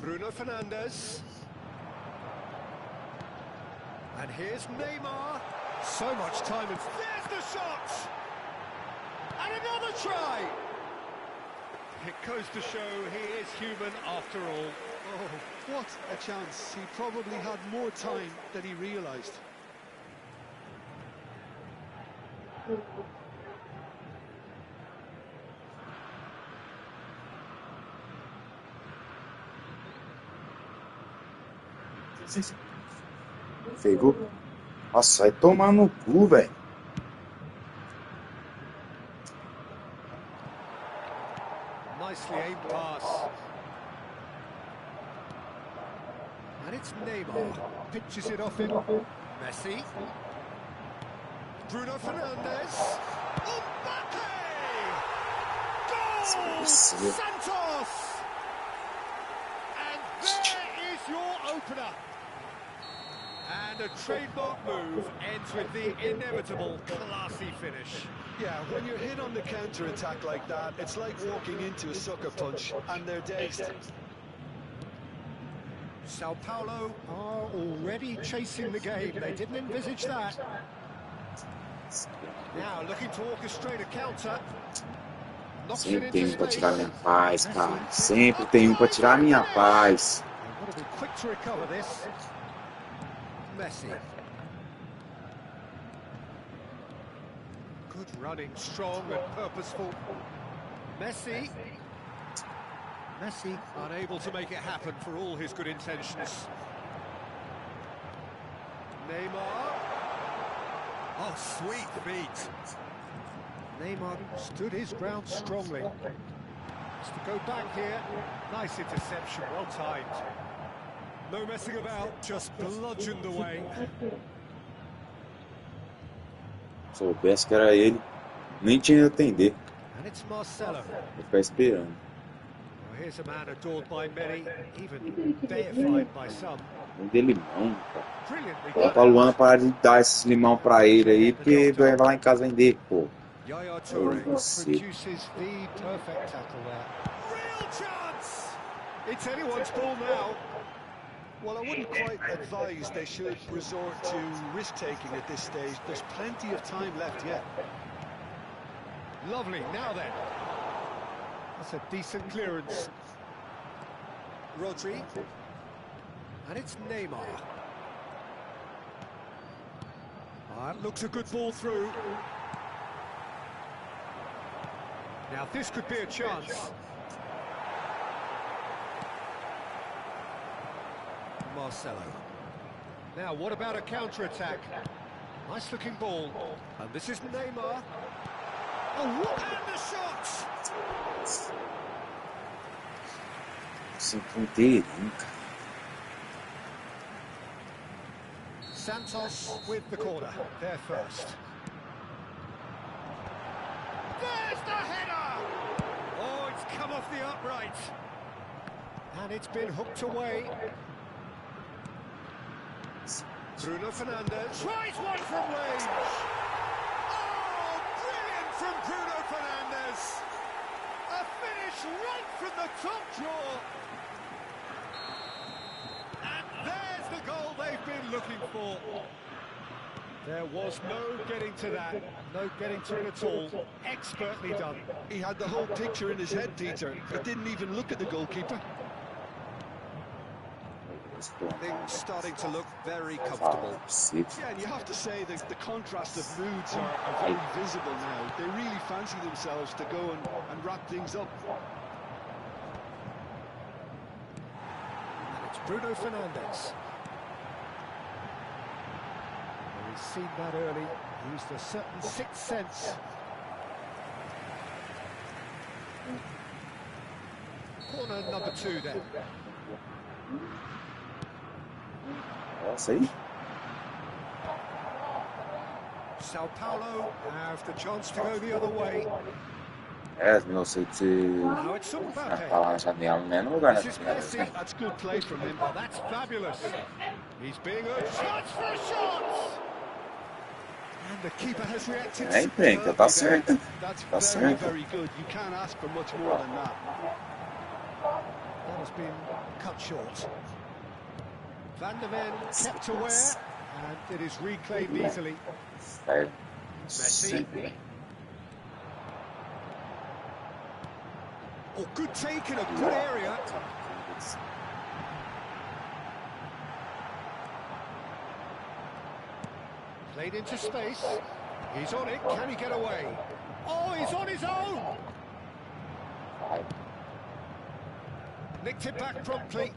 Bruno Fernandes. And here's Neymar. So much time, and there's the shot! And another try! It goes to show he is human after all. Oh, what a chance. He probably had more time than he realised. Pegou. Nossa, vai tomar no cu, velho. Nicely aimed pass. And it's Neymar. Pitches it off him. Messi. Bruno Fernandes. Mbappe! Goal! Santos! And there is your opener. And a trademark move ends with the inevitable classy finish. Yeah, when you're hit on the counter-attack like that, it's like walking into a sucker punch and they're dazed. Sao Paulo are already chasing the game. They didn't envisage that. Now looking to orchestrate a counter. Sempre tem pra tirar minha paz, cara. Sempre tem pra tirar minha paz. They've got to be quick to recover this. Messi. Good running, strong and purposeful. Messi. Messi unable to make it happen for all his good intentions. Neymar. Oh, sweet feet. Neymar stood his ground strongly. Has to go back here. Nice interception, well timed. No messing about, just bludgeoned away. Soubesse que era ele, nem tinha ido atender. And it's Marcelo. Vou ficar esperando. Well, here's a man adored by many, even deified by some. de limão, cara. Brilliantly Fala done. pra Luana parar de dar esses limão pra ele aí, porque vai lá em casa vender, pô. Yaya Toure Você. produces the perfect tackle there. Real chance! It's anyone's ball now. Well, I wouldn't quite advise they should resort to risk-taking at this stage. There's plenty of time left yet. Lovely, now then. That's a decent clearance. Rodri. And it's Neymar. That looks a good ball through. Now this could be a chance. Marcelo. Now what about a counter-attack? Nice looking ball. And this is Neymar. Oh, and the shot! Sem ponteirinho, cara. Santos with the corner, there first. There's the header! Oh, it's come off the upright. And it's been hooked away. Bruno Fernandes tries one from range. Oh, brilliant from Bruno Fernandes. A finish right from the top draw. And there's the goal they've been looking for. There was no getting to that, no getting to it at all. Expertly done. He had the whole picture in his head, Peter. He didn't even look at the goalkeeper. Things starting to look very comfortable. Yeah, and you have to say that the contrast of moods are very visible now. They really fancy themselves to go and wrap things up. And it's Bruno Fernandes. Well, he's seen that early, used a certain sixth sense. Corner number 2 then. Nossa, aí. Sao Paulo have the chance to go the other way. Meu, sei que você Now it's Mbappe. tá lá na janela, não é no lugar, né? This is Messi. That's good play from him. Oh, that's fabulous. He's being urged. Chance for a shot. And the keeper has reacted. É, encrenca, tá certo. That's Tá very, certo. very good. You can't ask for much more than that. That has been cut short. Van der Ven kept aware, and it is reclaimed easily. Certo. Messi. Sempre. Oh, good take in a good area. Played into space. He's on it. Can he get away? Oh, he's on his own. Nicked it back promptly.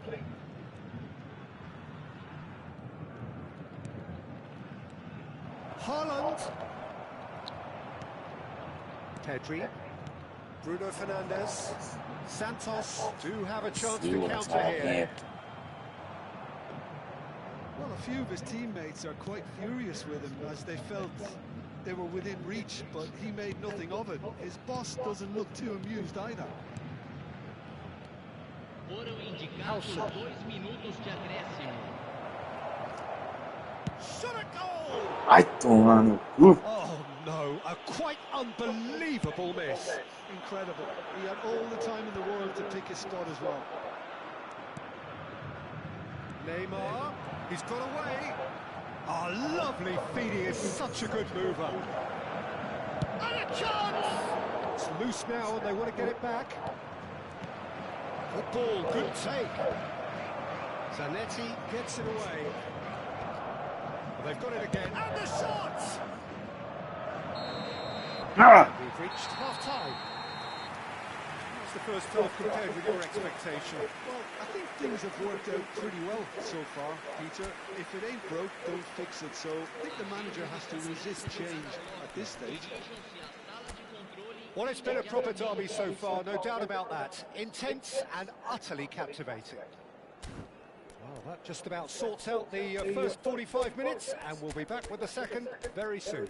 Haaland. Pedri. Bruno Fernandes. Santos do have a chance to counter here. Well, a few of his teammates are quite furious with him as they felt they were within reach, but he made nothing of it. His boss doesn't look too amused either. Foram indicados 2 minutos de acréscimo. Shot a goal! Ai, tomar no cu. Oh no, a quite unbelievable miss. Incredible. He had all the time in the world to pick his spot as well. Neymar, he's got away. Oh, lovely feed, he is such a good mover. And a chance! It's loose now and they want to get it back. Good ball, good take. Zanetti gets it away. Well, they've got it again. And the shot! We've reached half-time. How's the first half compared with your expectation? Well, I think things have worked out pretty well so far, Peter. If it ain't broke, don't fix it. So I think the manager has to resist change at this stage. Well, it's been a proper derby so far, no doubt about that. Intense and utterly captivating. Well, that just about sorts out the first 45 minutes, and we'll be back with the second very soon.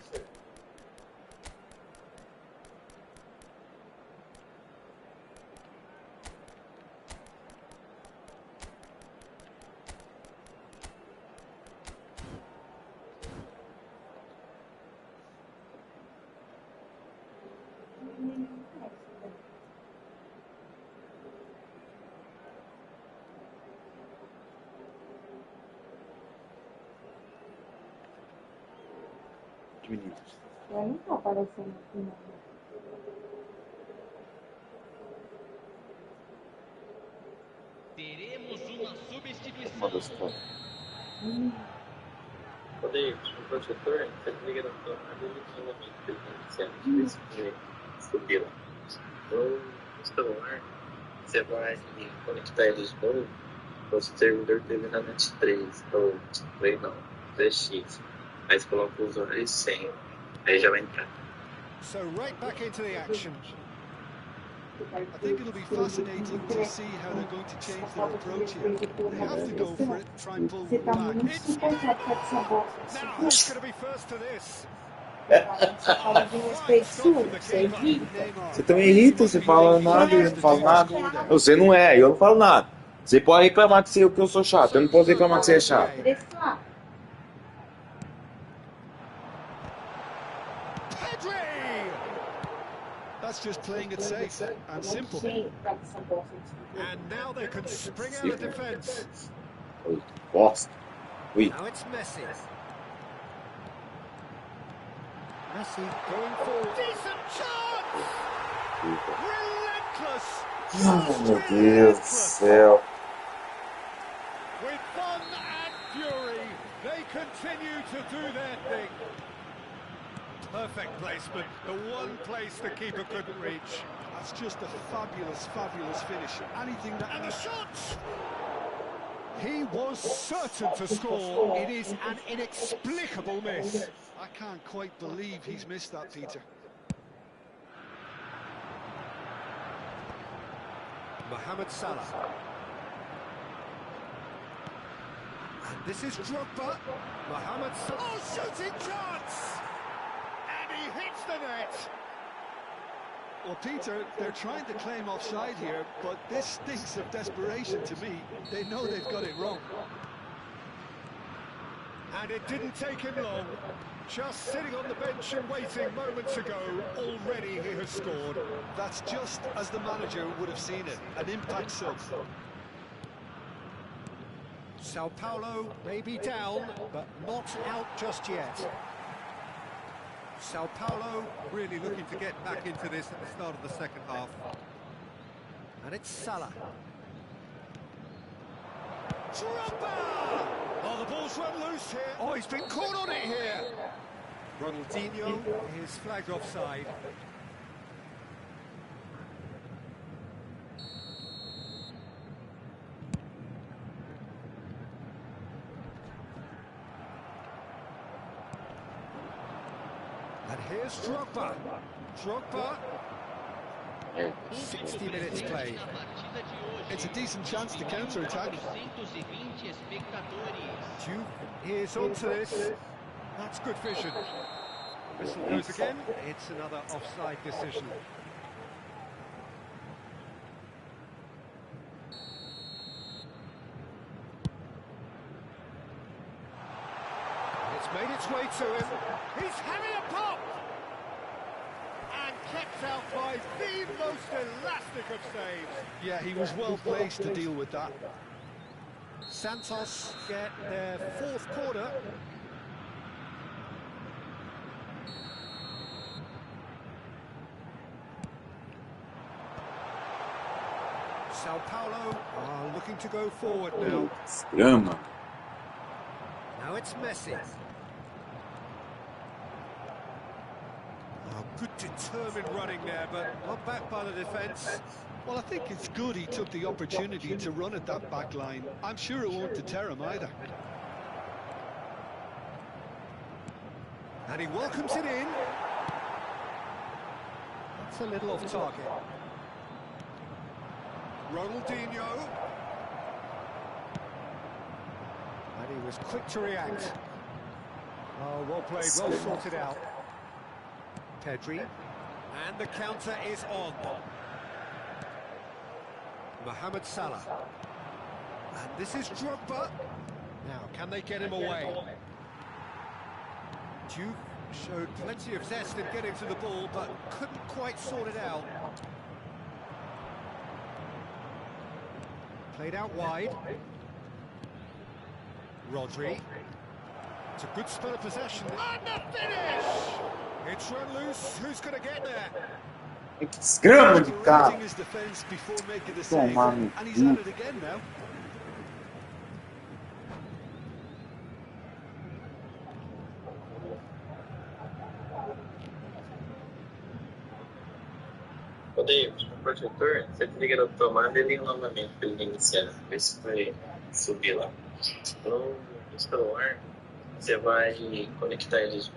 minutos. Não tá aparecendo aqui, não. Teremos uma substituição. Uma das quatro. Rodrigo, o protetor, você liga no tomado e subir lá. No celular, você vai conectar eles de novo, o servidor teve na net 3, ou Play não, 3x. Aí você coloca o usuário 100, aí já vai entrar. So right back into the action. I think it'll be fascinating to see how they're going to change their approach here. They have to go for it, try and pull Você one tá back. muito superchat com essa bolsa. Now, who's going to be first to this? Você fala de respeito sua, você evita. Você também irrita, você fala nada, eu não falo nada. Você não é, eu não falo nada. Você pode reclamar que eu sou chato, eu não posso reclamar que você é chato. That's just playing it safe and simple. And now they can spring out of defence. Bosta. Ui. Now it's Messi. Messi going forward. Decent chance! Relentless! Ai, meu Deus do céu. With fun and fury, they continue to do their thing. Perfect placement, the one place the keeper couldn't reach. That's just a fabulous, fabulous finish. Anything that... And the shot! He was certain to score. It is an inexplicable miss. I can't quite believe he's missed that, Peter. Mohamed Salah. And this is Drogba. Mohamed Salah. Oh, shooting chance! And he hits the net. Well, Peter, they're trying to claim offside here, but this stinks of desperation to me. They know they've got it wrong. And it didn't take him long. Just sitting on the bench and waiting moments ago, already he has scored. That's just as the manager would have seen it, an impact sub. Sao Paulo may be down, but not out just yet. Sao Paulo really looking to get back into this at the start of the second half. And it's Salah. Drogba! Oh, the ball's run loose here. Oh, he's been caught on it here. Ronaldinho is flagged offside. And here's Drogba. Drogba. 60 minutes played. It's a decent chance to counter-attack. Juve is onto this. That's good vision. Whistle goes again. It's another offside decision. It's made its way to him. He's having a pop! And kept out by the most elastic of saves. Yeah, he was well placed to deal with that. Santos get their fourth quarter. Sao Paulo are looking to go forward now. Drama. Now it's Messi. Oh, good determined running there, but not back by the defence. Well, I think it's good he took the opportunity to run at that back line. I'm sure it won't deter him either. And he welcomes it in. That's a little off target. Ronaldinho. And he was quick to react. Oh, well played, well sorted out. Pedri. And the counter is on. Mohamed Salah. And this is Drogba. Now, can they get him away? Juve showed plenty of zest in getting to the ball, but couldn't quite sort it out. Played out wide. Rodri. It's a good spell of possession. And the finish! It's run loose. Who's going to get there? Que desgrama de cara. Correcting his defense before making the save, Tomar no and he's at cu. it again now. Odeio, no projetor, você liga no tomada e liga novamente para ele iniciar. Ver se vai subir lá. No celular, você vai conectar eles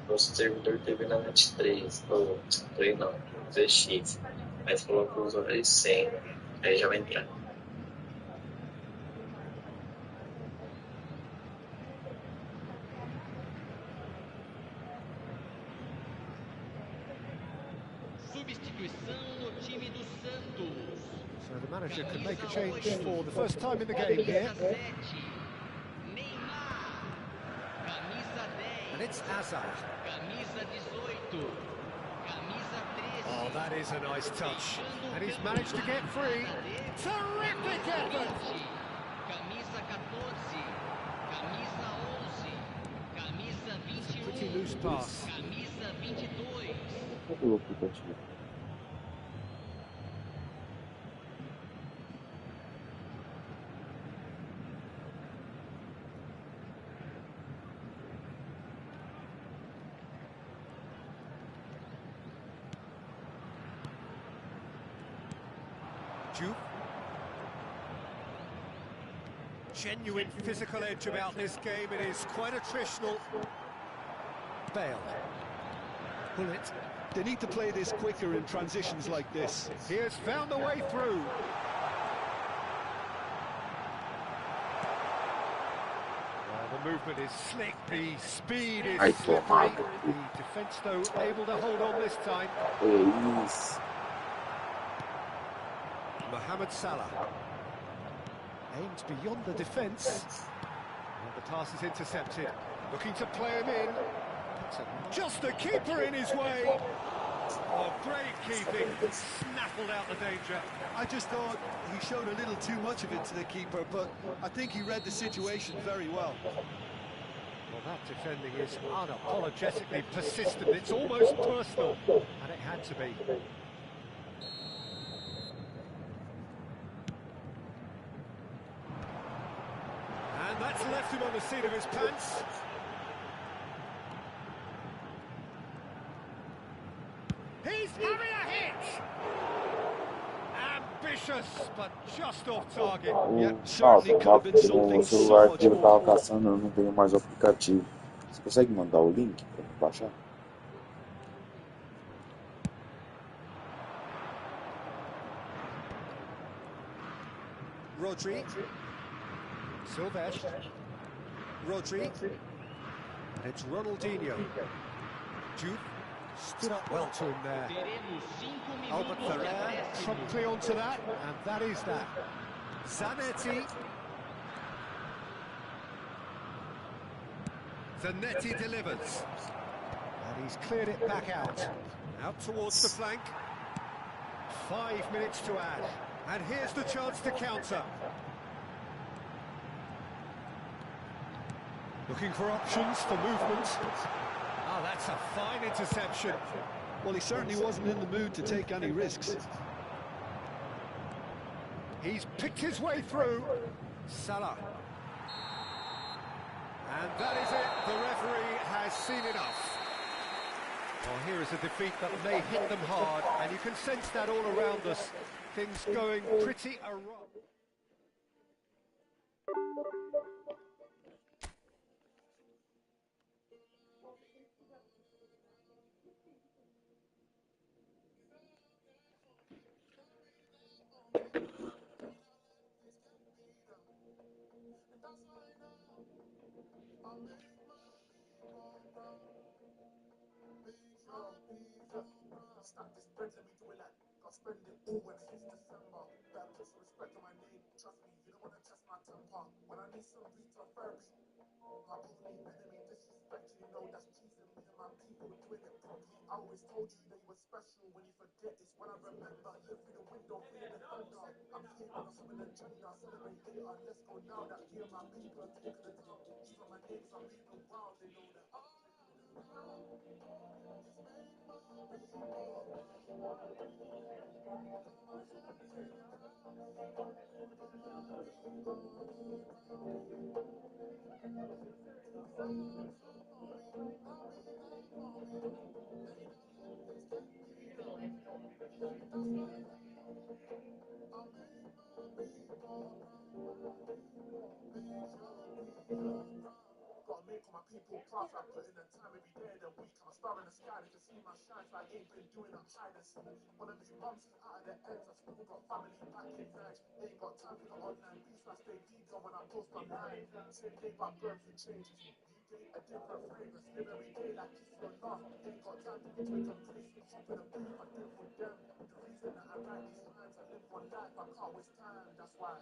no servidor TV na net 3, ou 3 não, ZX. Aí você coloca o usuário 100, aí já vai entrar. Substituição no time do Santos. So the manager can make a change for the first time in the game here. Neymar. Camisa 10. And it's Hazard. Camisa 18. Camisa 13. Oh, that is a nice touch. And he's managed to get free. Terrific effort! Camisa 14. Camisa 11. Camisa 21. Pretty loose pass. Camisa 22. Cadê o aplicativo? Juke. Genuine physical edge about this game. It is quite attritional. Bale. Pull it. They need to play this quicker in transitions like this. He has found a way through. The movement is slick, the speed is slippery. The defence, though, able to hold on this time. É isso. Mohamed Salah. Aims beyond the defence. And the pass is intercepted. Looking to play him in. Just the keeper in his way. Oh, great keeping. Snaffled out the danger. I just thought he showed a little too much of it to the keeper, but I think he read the situation very well. Well, that defending is unapologetically persistent. It's almost personal, and it had to be. And that's left him on the seat of his pants. He's having a hit! Ambitious, but just off target. Nossa, o celular que eu tava caçando, eu não tenho mais o aplicativo. Você consegue mandar o link pra eu baixar? Rodri. Silvestre. Rodri. And it's Ronaldinho. Jude stood up well to him there. Teremos 5 Albert minutos de Ferrer acréscimo. promptly onto that, and that is that. Zanetti. Zanetti delivers. And he's cleared it back out. Out towards the flank. 5 minutes to add. And here's the chance to counter. Looking for options for movement. Oh, that's a fine interception. Well, he certainly wasn't in the mood to take any risks. He's picked his way through. Salah. And that is it. The referee has seen enough. Well, here is a defeat that may hit them hard, and you can sense that all around us. Things going pretty awry. Stop this bread, let me do it like I'll spend it all when it hits December. Better put some respect on my name. Trust me, you don't wanna test my temper. When I need some retail therapy, my only enemy disrespect you, know that's cheesing me and my people doing it properly. I always told you that you were special. When you forget, it's when I remember. Look through the window, feeling the thunder. I'm here on a swimming agenda, celebrate later. Let's go now, that year my people are taking the time. Even my neighbors are moving Gotta make all my people proud. I put in the time every day of the week. I'm a star in the sky. They can see my shine. So I ain't been doing that hide and seek. Wanna make mums out of the ends. I still got family back in night. Ain't got time for the online beats. I stay deep down when I post online. Same day, but birds will change. You date a different fragrance. Live every day like it's your love. Ain't got time to be taken place. Hop in a booth. I do it for them. The reason that I write these lines. I live one life. I can't waste time. That's why.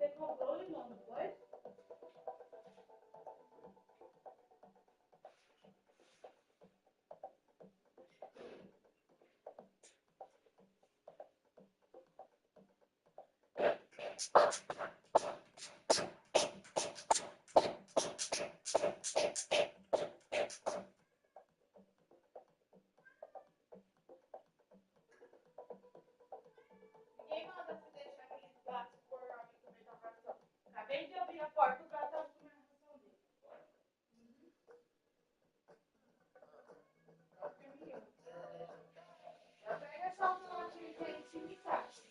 Você comprou o limão, não foi? Ninguém manda você deixar aquele gato por alguém comer tua ração. Acabei de abrir a porta, o gato tava comendo a ração dele. Já pega essa outra lá que tem em cima e caixa.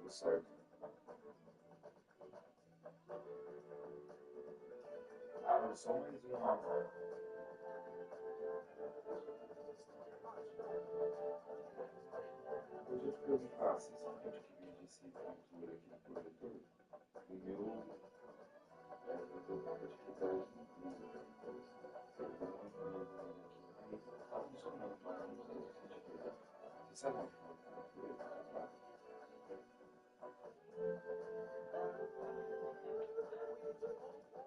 Tudo certo. Ah, só mais uma. Deixa eu te perguntar, se você pode que me disse pintura aqui do projetor, o meu projetor pode ficar de pintura. Eu dou uma olhada aqui. Aí tá funcionando, mas não sei se você tiver. Você sabe onde colocar a pintura?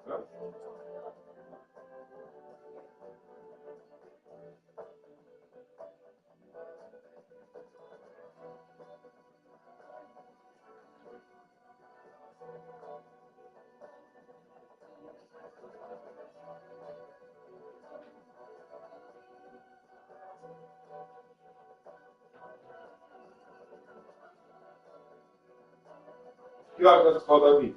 Hã? Que hora que você falou, Davi?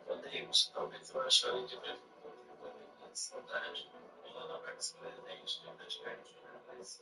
Podemos, talvez eu acharia de ver uma saudade. Ela não vai ser presente, né? Praticamente, né? Mas,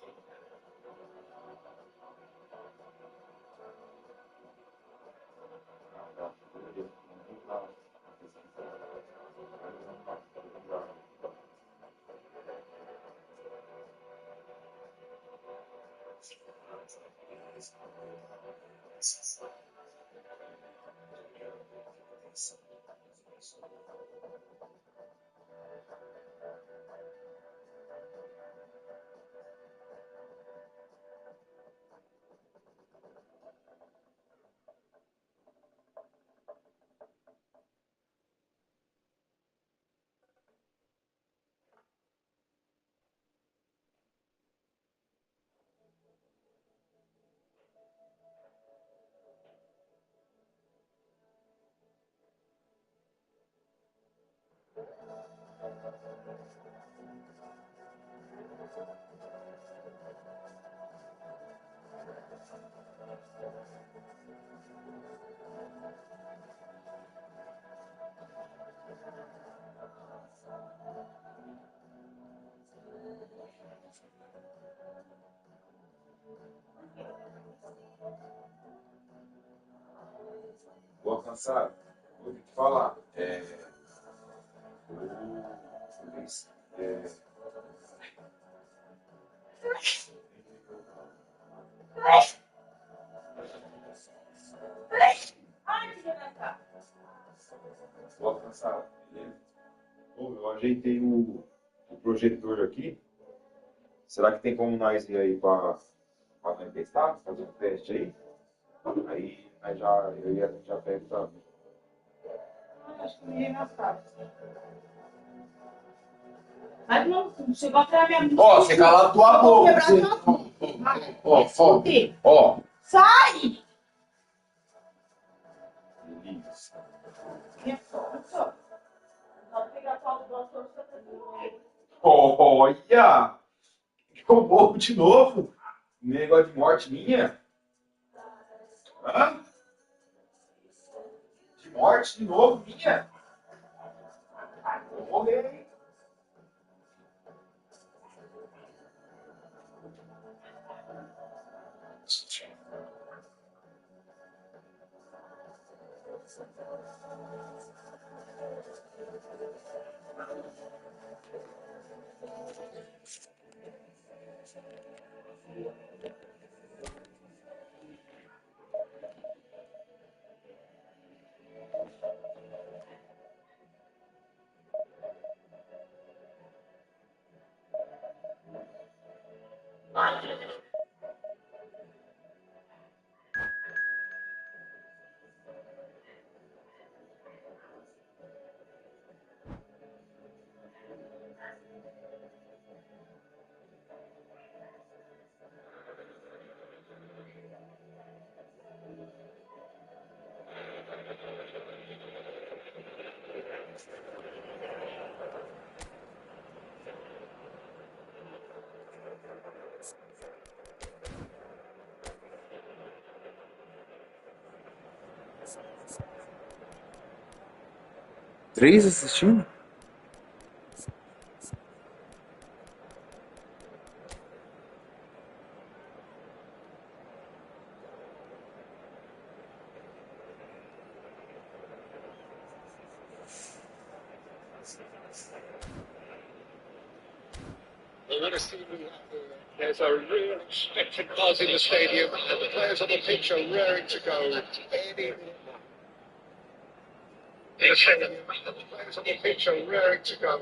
Vou alcançar. Vou te falar. Luiz, vou alcançar. Beleza? Ô, eu ajeitei o projetor aqui. Será que tem como nós ir aí para nós testar? Fazer um teste aí? Aí já, eu ia já pego também. Acho que ninguém mais sabe. Mas não chegou até a minha. Ó, você cala a tua boca. Ó. Sai! Isso. Olha! Eu morro de novo. Negócio de morte minha. Hã? De morte de novo minha. Vou morrer, hein? 3 assistindo? There's a real expectant buzz in the stadium, and the players on the pitch are raring to go. The players on the pitch are raring to go.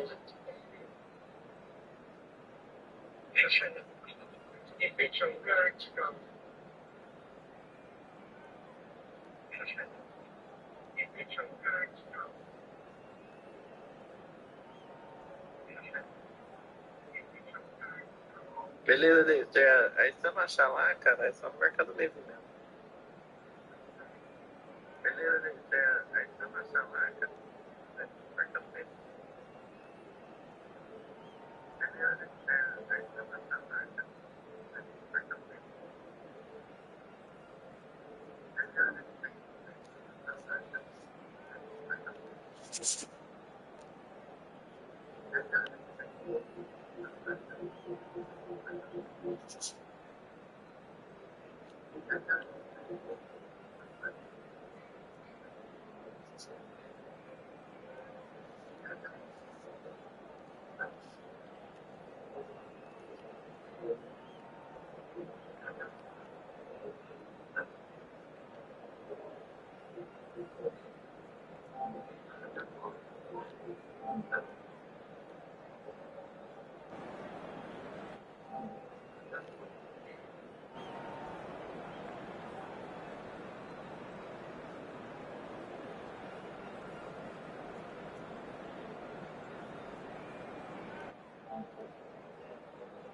Beleza, aí se eu não achar lá, cara, é só no Mercado Livre mesmo. Beleza, aí se eu não achar lá, cara, é só no Mercado Livre. Beleza, aí se eu não achar lá, cara, é só no Mercado Livre. Beleza, aí se eu não achar lá, cara, é só no Mercado Livre.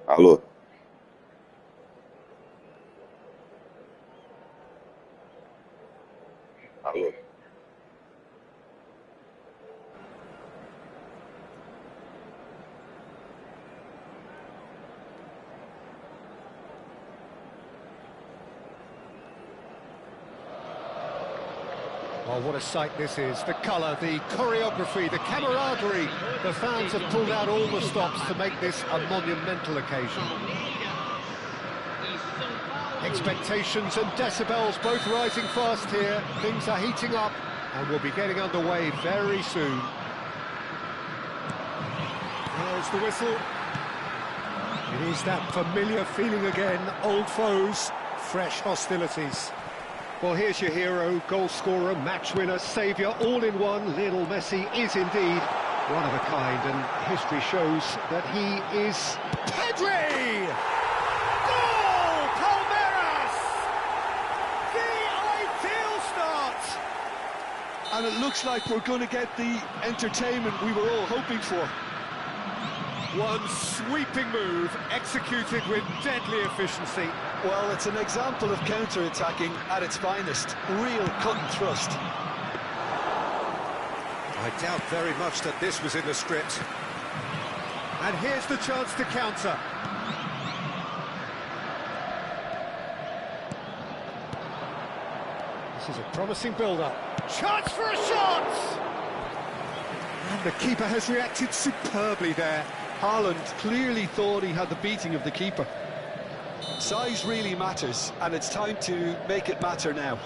Alô? Alô? Oh, what a sight this is. The colour, the choreography, the camaraderie. The fans have pulled out all the stops to make this a monumental occasion. Expectations and decibels both rising fast here. Things are heating up and we'll be getting underway very soon. There's the whistle. It is that familiar feeling again. Old foes, fresh hostilities. Well, here's your hero, goal scorer, match winner, saviour, all in one. Lionel Messi is indeed one of a kind, and history shows that he is Pedri! Goal! Palmeiras! The ideal start! And it looks like we're going to get the entertainment we were all hoping for. One sweeping move, executed with deadly efficiency. Well, it's an example of counter-attacking at its finest. Real cut and thrust. I doubt very much that this was in the script. And here's the chance to counter. This is a promising build-up. Chance for a shot! And the keeper has reacted superbly there. Haaland clearly thought he had the beating of the keeper. Size really matters, and it's time to make it matter now.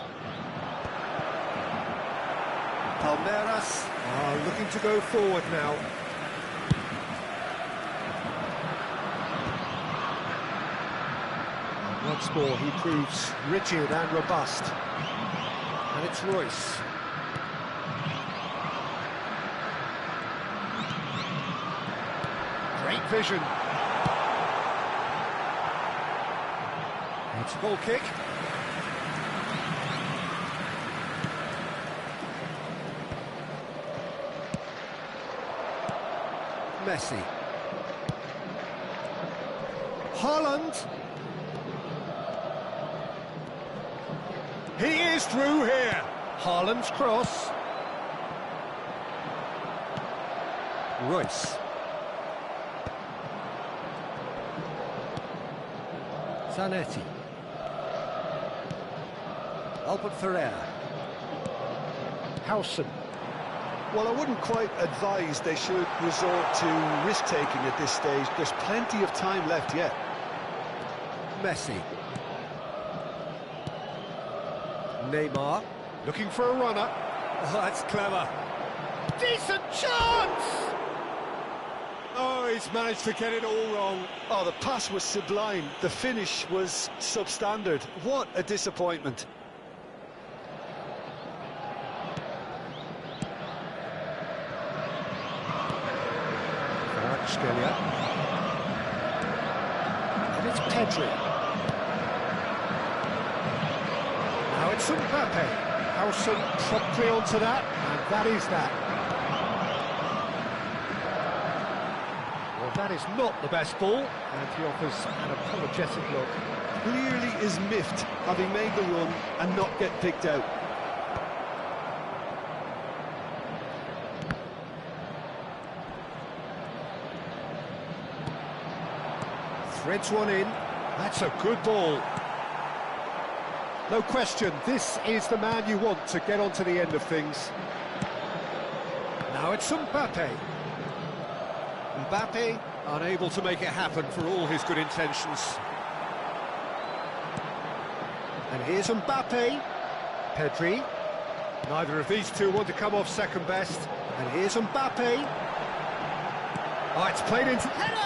Palmeiras are looking to go forward now. Once more, he proves rigid and robust. And it's Royce. Great vision. It's a ball kick. Messi. Haaland. He is through here. Haaland's cross. Royce. Zanetti. Albert Ferrer. Howson. Well, I wouldn't quite advise they should resort to risk-taking at this stage. There's plenty of time left yet. Messi. Neymar, looking for a runner. Oh, that's clever. Decent chance! Oh, he's managed to get it all wrong. Oh, the pass was sublime. The finish was substandard. What a disappointment. Scalia. And it's Pedri. Now it's Mbappe. Howson promptly onto that, and that is that. Well, that is not the best ball, and he offers an apologetic look. Clearly is miffed, having made the run and not get picked out. Threads one in. That's a good ball. No question, this is the man you want to get onto the end of things. Now it's Mbappe. Mbappe unable to make it happen for all his good intentions. And here's Mbappe. Pedri. Neither of these two want to come off second best. And here's Mbappe. Oh, it's played into... Header!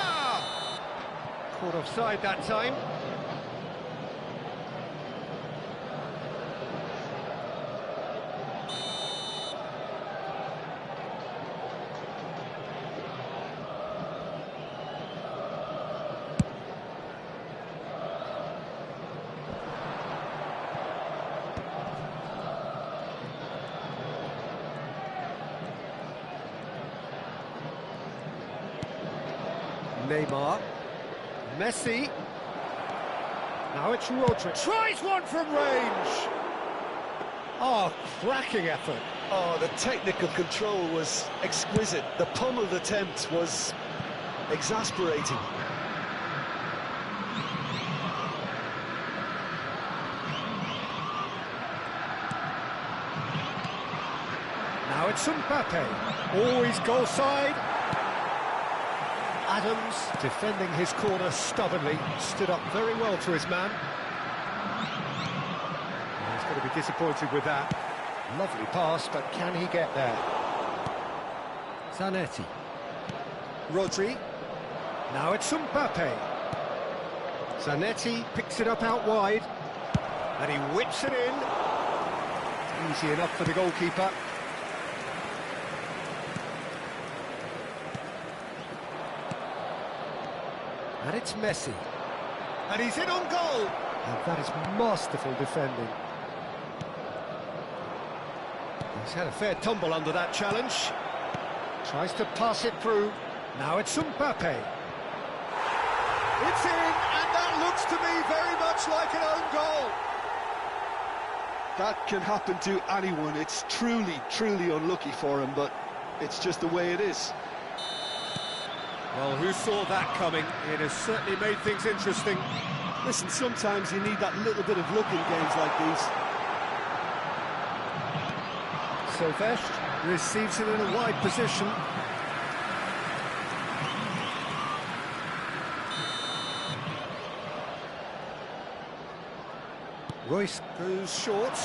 Caught offside that time. Neymar. Messi. Now it's Rodri. Tries one from range. Oh, cracking effort. Oh, the technical control was exquisite. The pummeled attempt was exasperating. Now it's Mbappe. Always goal side. Adams, defending his corner stubbornly, stood up very well to his man. He's going to be disappointed with that. Lovely pass, but can he get there? Zanetti. Rodri. Now it's Mbappe. Zanetti picks it up out wide. And he whips it in. Easy enough for the goalkeeper. And it's Messi. And he's in on goal. And that is masterful defending. He's had a fair tumble under that challenge. Tries to pass it through. Now it's Mbappe. It's in, and that looks to me very much like an own goal. That can happen to anyone. It's truly, truly unlucky for him, but it's just the way it is. Well, who saw that coming? It has certainly made things interesting. Listen, sometimes you need that little bit of luck in games like these. Silvestre receives it in a wide position. Royce goes short.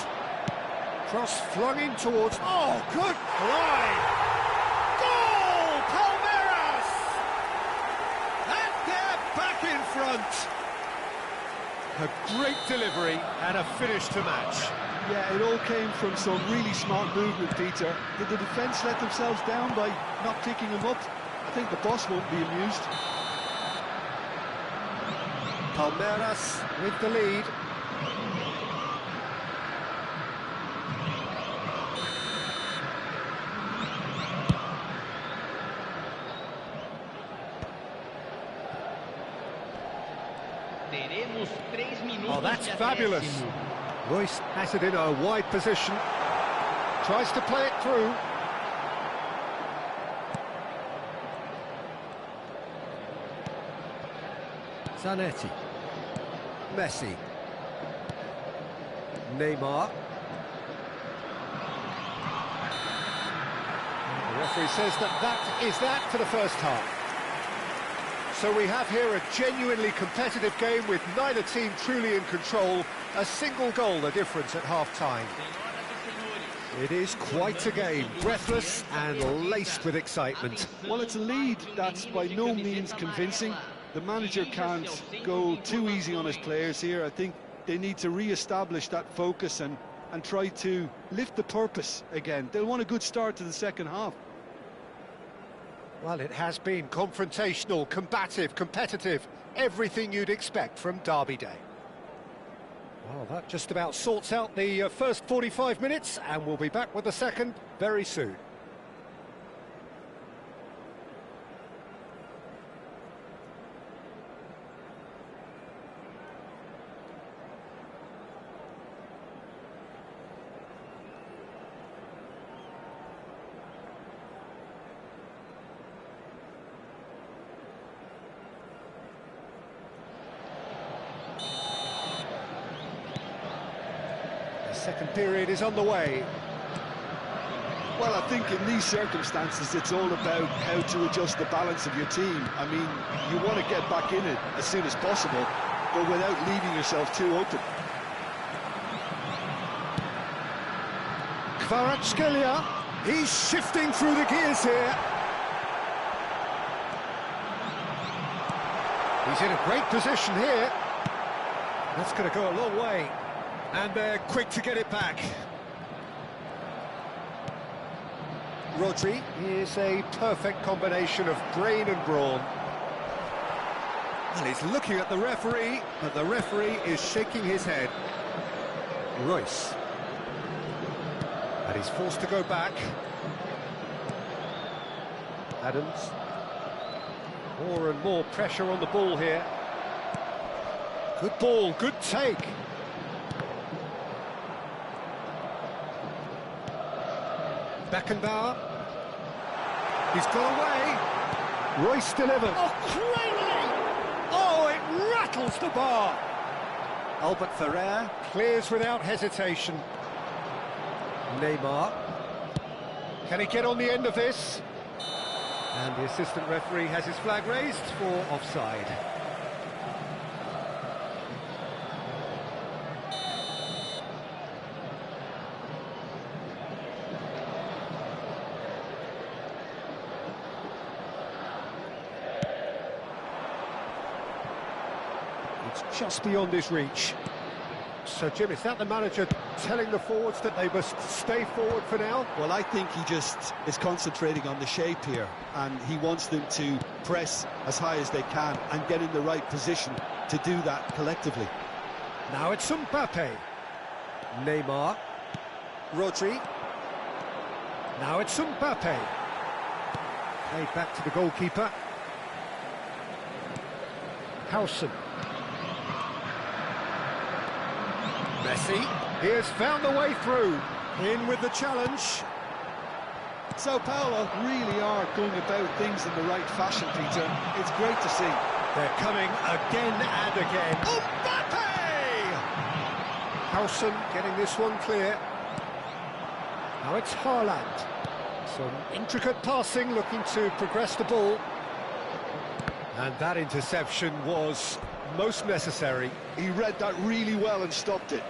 Cross flung in towards... Oh, good line! Goal! Palmeiras! And they're back in front. A great delivery and a finish to match. Yeah, it all came from some really smart movement, Peter. Did the defence let themselves down by not picking him up? I think the boss won't be amused. Palmeiras with the lead. Teremos 3 minutos. Oh, that's de fabulous. acréscimo. Royce has it in a wide position. Tries to play it through. Zanetti. Messi. Neymar. Referee says that is that for the first half. So we have here a genuinely competitive game with neither team truly in control. A single goal the difference at half-time. It is quite a game, breathless and laced with excitement. Well, it's a lead that's by no means convincing. The manager can't go too easy on his players here. I think they need to re-establish that focus and try to lift the purpose again. They'll want a good start to the second half. Well, it has been confrontational, combative, competitive, everything you'd expect from Derby Day. Well, that just about sorts out the first 45 minutes, and we'll be back with the second very soon. Second period is on the way. Well, I think in these circumstances it's all about how to adjust the balance of your team. I mean, you want to get back in it as soon as possible, but without leaving yourself too open. Kvaratskhelia, he's shifting through the gears here. He's in a great position here. That's going to go a long way. And they're quick to get it back. Rodri is a perfect combination of brain and brawn. And he's looking at the referee, but the referee is shaking his head. Royce. And he's forced to go back. Adams. More and more pressure on the ball here. Good ball, good take. Beckenbauer. He's gone away. Royce delivers. Oh, crazy! Oh, it rattles the bar. Albert Ferrer clears without hesitation. Neymar. Can he get on the end of this? And the assistant referee has his flag raised for offside. It's just beyond his reach. So, Jim, is that the manager telling the forwards that they must stay forward for now? Well, I think he just is concentrating on the shape here, and he wants them to press as high as they can and get in the right position to do that collectively. Now it's Mbappe. Neymar. Rodri. Now it's Mbappe. Played back to the goalkeeper. Howson. Messi, he has found the way through, in with the challenge. Sao Paulo really are going about things in the right fashion, Peter. It's great to see. They're coming again and again. Mbappe! Howson getting this one clear. Now it's Haaland. Some intricate passing, looking to progress the ball. And that interception was most necessary. He read that really well and stopped it.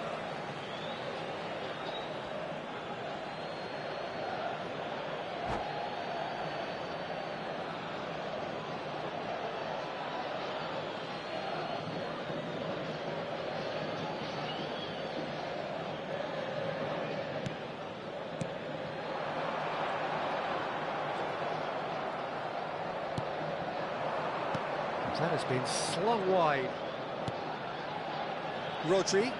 That has been slung wide. Rodri.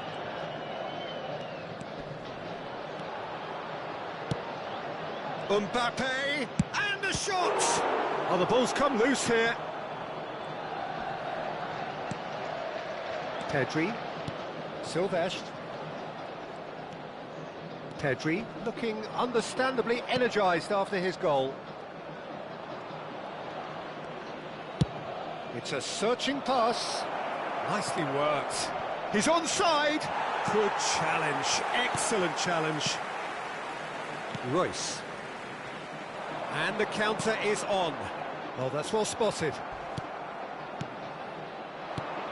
Mbappe, and the shot! Oh, the ball's come loose here. Pedri. Silvestre. Pedri looking understandably energised after his goal. It's a searching pass. Nicely worked. He's onside. Good challenge. Excellent challenge. Royce. And the counter is on. Oh, that's well spotted.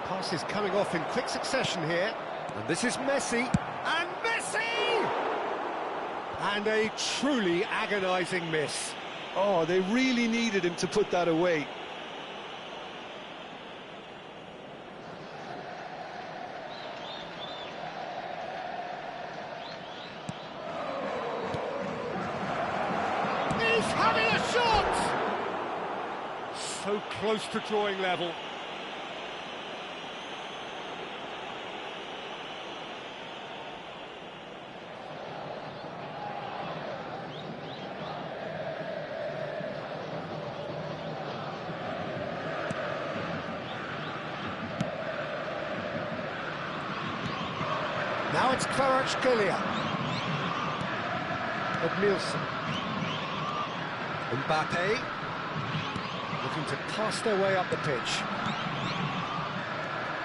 Pass is coming off in quick succession here. And this is Messi. And Messi! And a truly agonising miss. Oh, they really needed him to put that away. He's having a shot! So close to drawing level. Now it's Kvaratskhelia. Edmilson. Mbappe. Looking to pass their way up the pitch.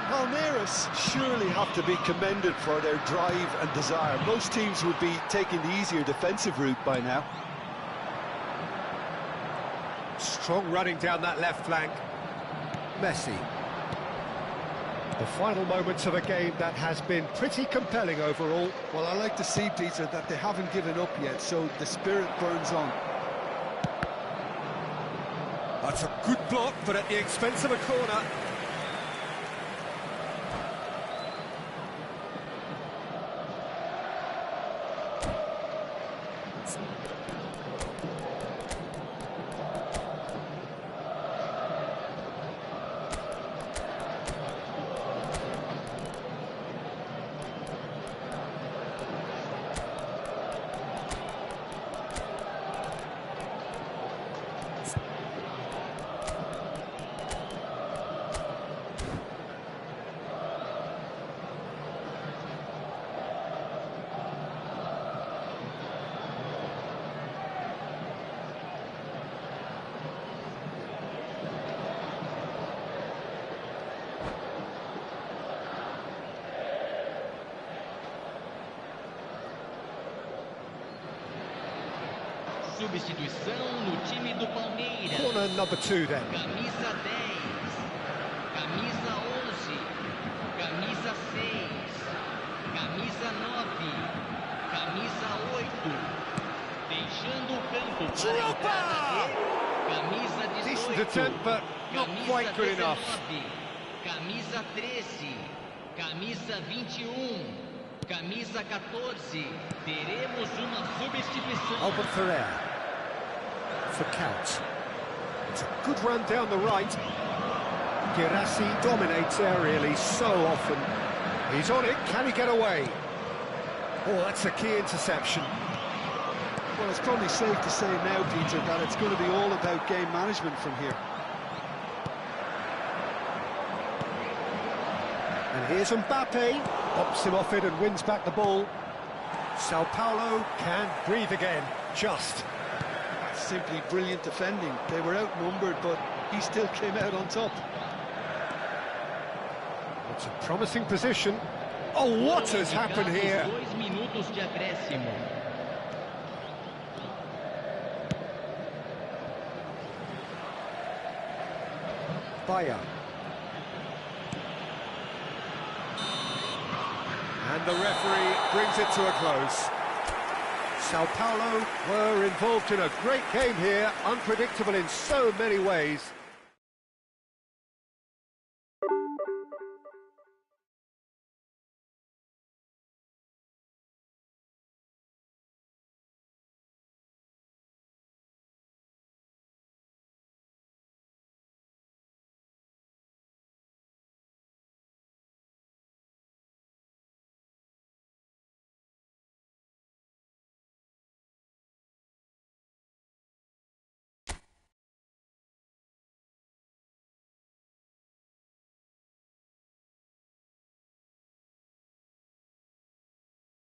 Palmeiras surely have to be commended for their drive and desire. Most teams would be taking the easier defensive route by now. Strong running down that left flank. Messi. The final moments of a game that has been pretty compelling overall. Well, I like to see, Peter, that they haven't given up yet, so the spirit burns on. That's a good block, but at the expense of a corner. Substituição no time do Palmeiras. Corner number 2 then. Camisa 10, camisa 11, camisa 6, camisa 9, camisa 8. Deixando o campo para a entrada dele. Camisa 18. Decent attempt, but not quite good enough. Camisa 13, camisa 21. Camisa 14, teremos uma substituição. Albert Ferrer for count. It's a good run down the right. Girassi dominates aerially so often. He's on it, can he get away? Oh, that's a key interception. Well, it's probably safe to say now, Peter, that it's going to be all about game management from here. And here's Mbappe, pops him off it and wins back the ball. Sao Paulo can breathe again, just. That's simply brilliant defending. They were outnumbered, but he still came out on top. It's a promising position. Oh, what has happened here? 2 minutos de acréscimo. Boraaa. And the referee brings it to a close. Sao Paulo were involved in a great game here, unpredictable in so many ways.